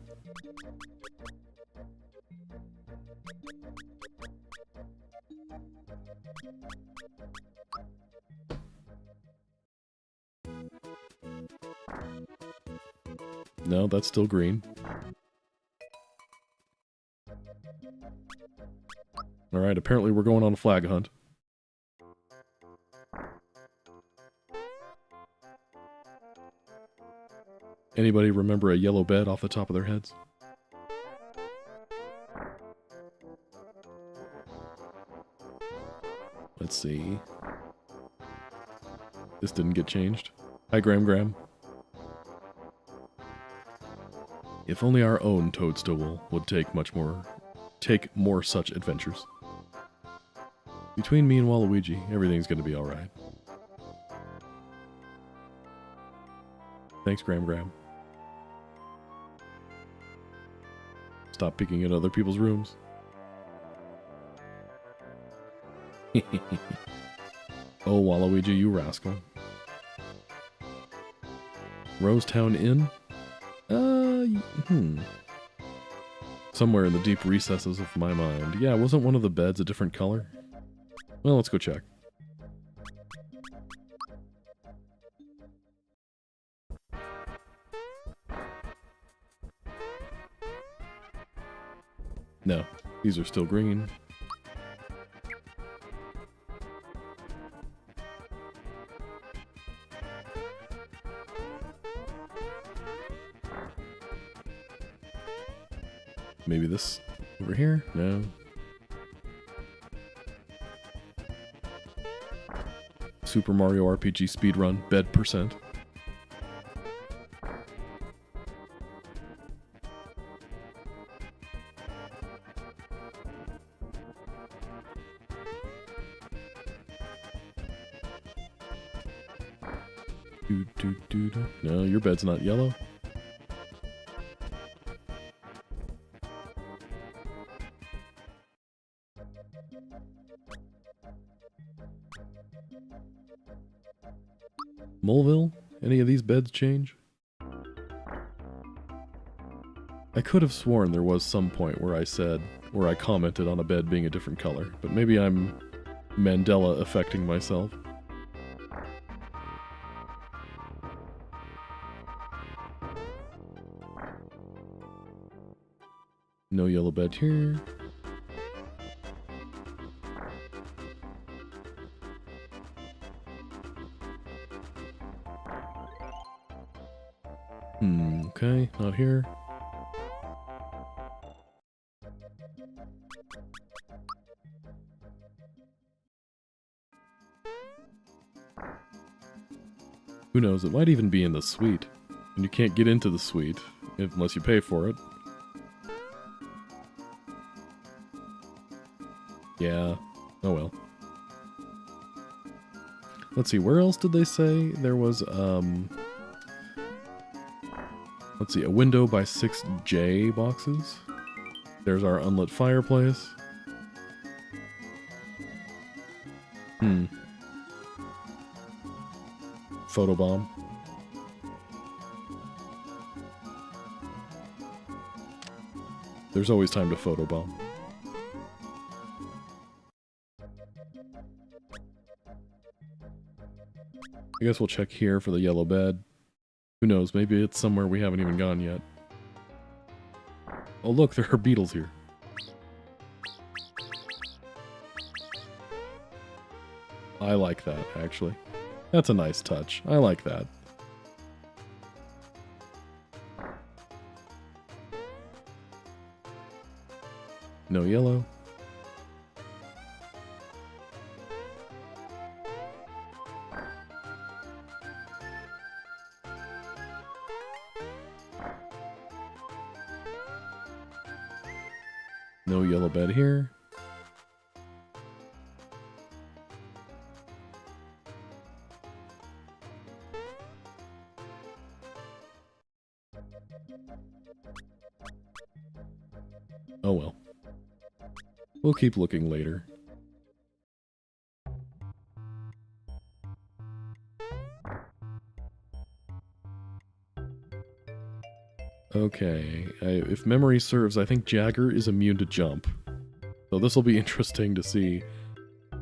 No, that's still green. Alright, apparently we're going on a flag hunt. Anybody remember a yellow bed off the top of their heads? Let's see. This didn't get changed. Hi, Graham. If only our own Toadstool would take more such adventures. Between me and Waluigi, everything's gonna be alright. Thanks, Graham. Stop peeking at other people's rooms. Oh, Waluigi, you rascal. Rosetown Inn? Somewhere in the deep recesses of my mind. Yeah, wasn't one of the beds a different color? Well, let's go check. No, these are still green. Maybe this over here? No. Super Mario RPG speedrun, bed %. No, your bed's not yellow. Moleville? Any of these beds change? I could have sworn there was some point where I commented on a bed being a different color, but maybe I'm Mandela affecting myself. No yellow bed here. Okay, not here. Who knows, it might even be in the suite. And you can't get into the suite unless you pay for it. Yeah, oh well. Let's see, where else did they say there was, let's see, a window by 6J boxes. There's our unlit fireplace. Photobomb. There's always time to photobomb. I guess we'll check here for the yellow bed. Who knows, maybe it's somewhere we haven't even gone yet. Oh look, there are beetles here. I like that, actually. That's a nice touch. I like that. No yellow. No yellow bed here. Oh well. We'll keep looking later. Okay, if memory serves, I think Jagger is immune to jump. So this will be interesting to see.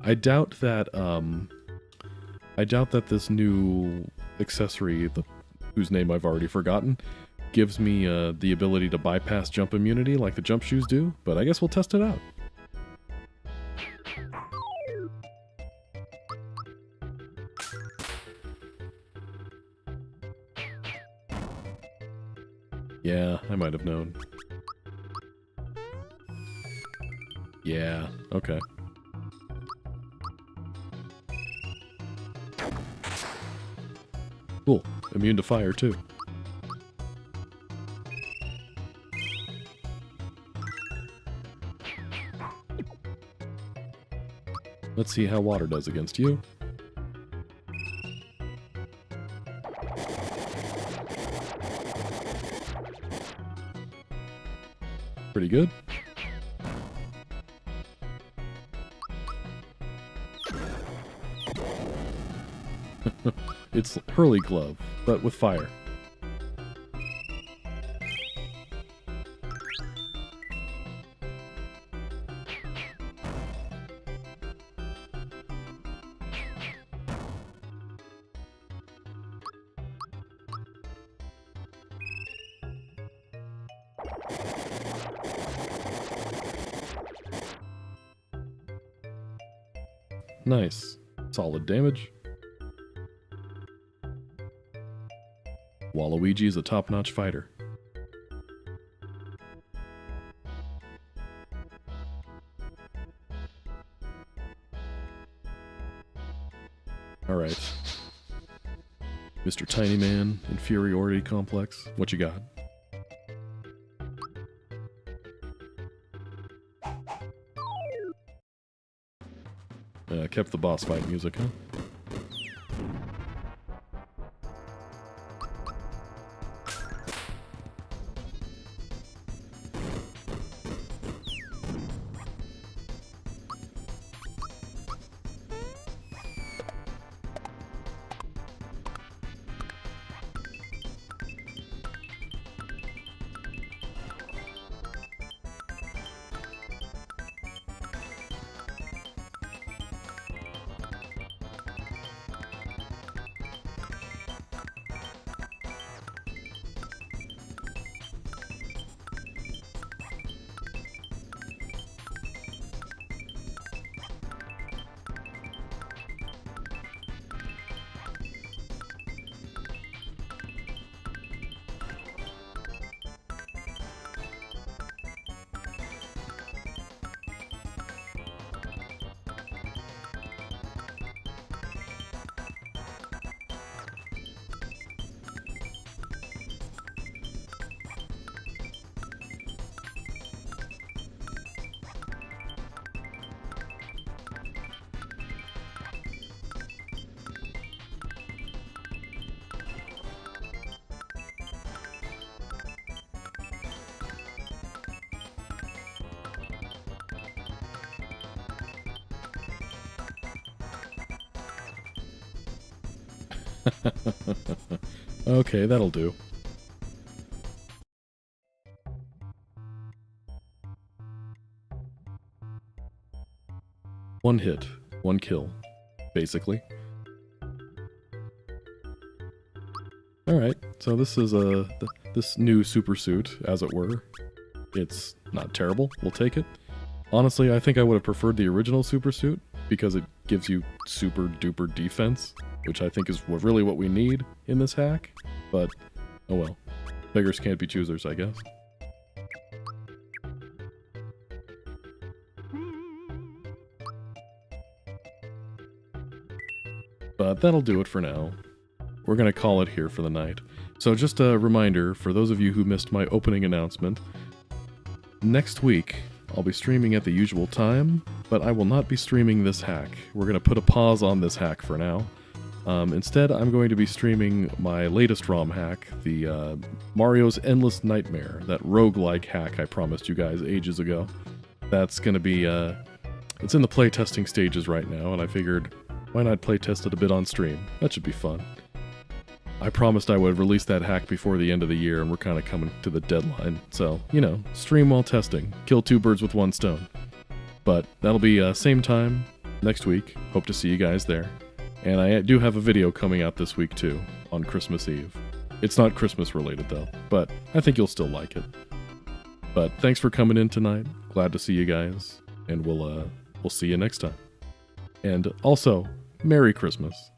I doubt that this new accessory, whose name I've already forgotten, gives me the ability to bypass jump immunity like the jump shoes do, but I guess we'll test it out. Yeah, I might have known. Yeah, okay. Cool. Immune to fire, too. Let's see how water does against you. Pretty good. It's Hurley Glove, but with fire. Nice. Solid damage. Waluigi is a top-notch fighter. Alright. Mr. Tiny Man, inferiority complex. What you got? Kept the boss fight music, huh? Okay, that'll do. One hit, one kill, basically. Alright, so this is this new super suit, as it were. It's not terrible, we'll take it. Honestly, I think I would have preferred the original super suit, because it gives you super duper defense, which I think is really what we need in this hack, but oh well. Beggars can't be choosers, I guess. But that'll do it for now. We're gonna call it here for the night. So just a reminder, for those of you who missed my opening announcement, next week I'll be streaming at the usual time, but I will not be streaming this hack. We're gonna put a pause on this hack for now. Instead, I'm going to be streaming my latest ROM hack, the Mario's Endless Nightmare, that roguelike hack I promised you guys ages ago. That's gonna be, it's in the playtesting stages right now, and I figured, why not playtest it a bit on stream? That should be fun. I promised I would release that hack before the end of the year, and we're kind of coming to the deadline. So, you know, stream while testing. Kill two birds with one stone. But that'll be same time next week. Hope to see you guys there. And I do have a video coming out this week too, on Christmas Eve. It's not Christmas related though, but I think you'll still like it. But thanks for coming in tonight. Glad to see you guys, and we'll see you next time. And also, Merry Christmas.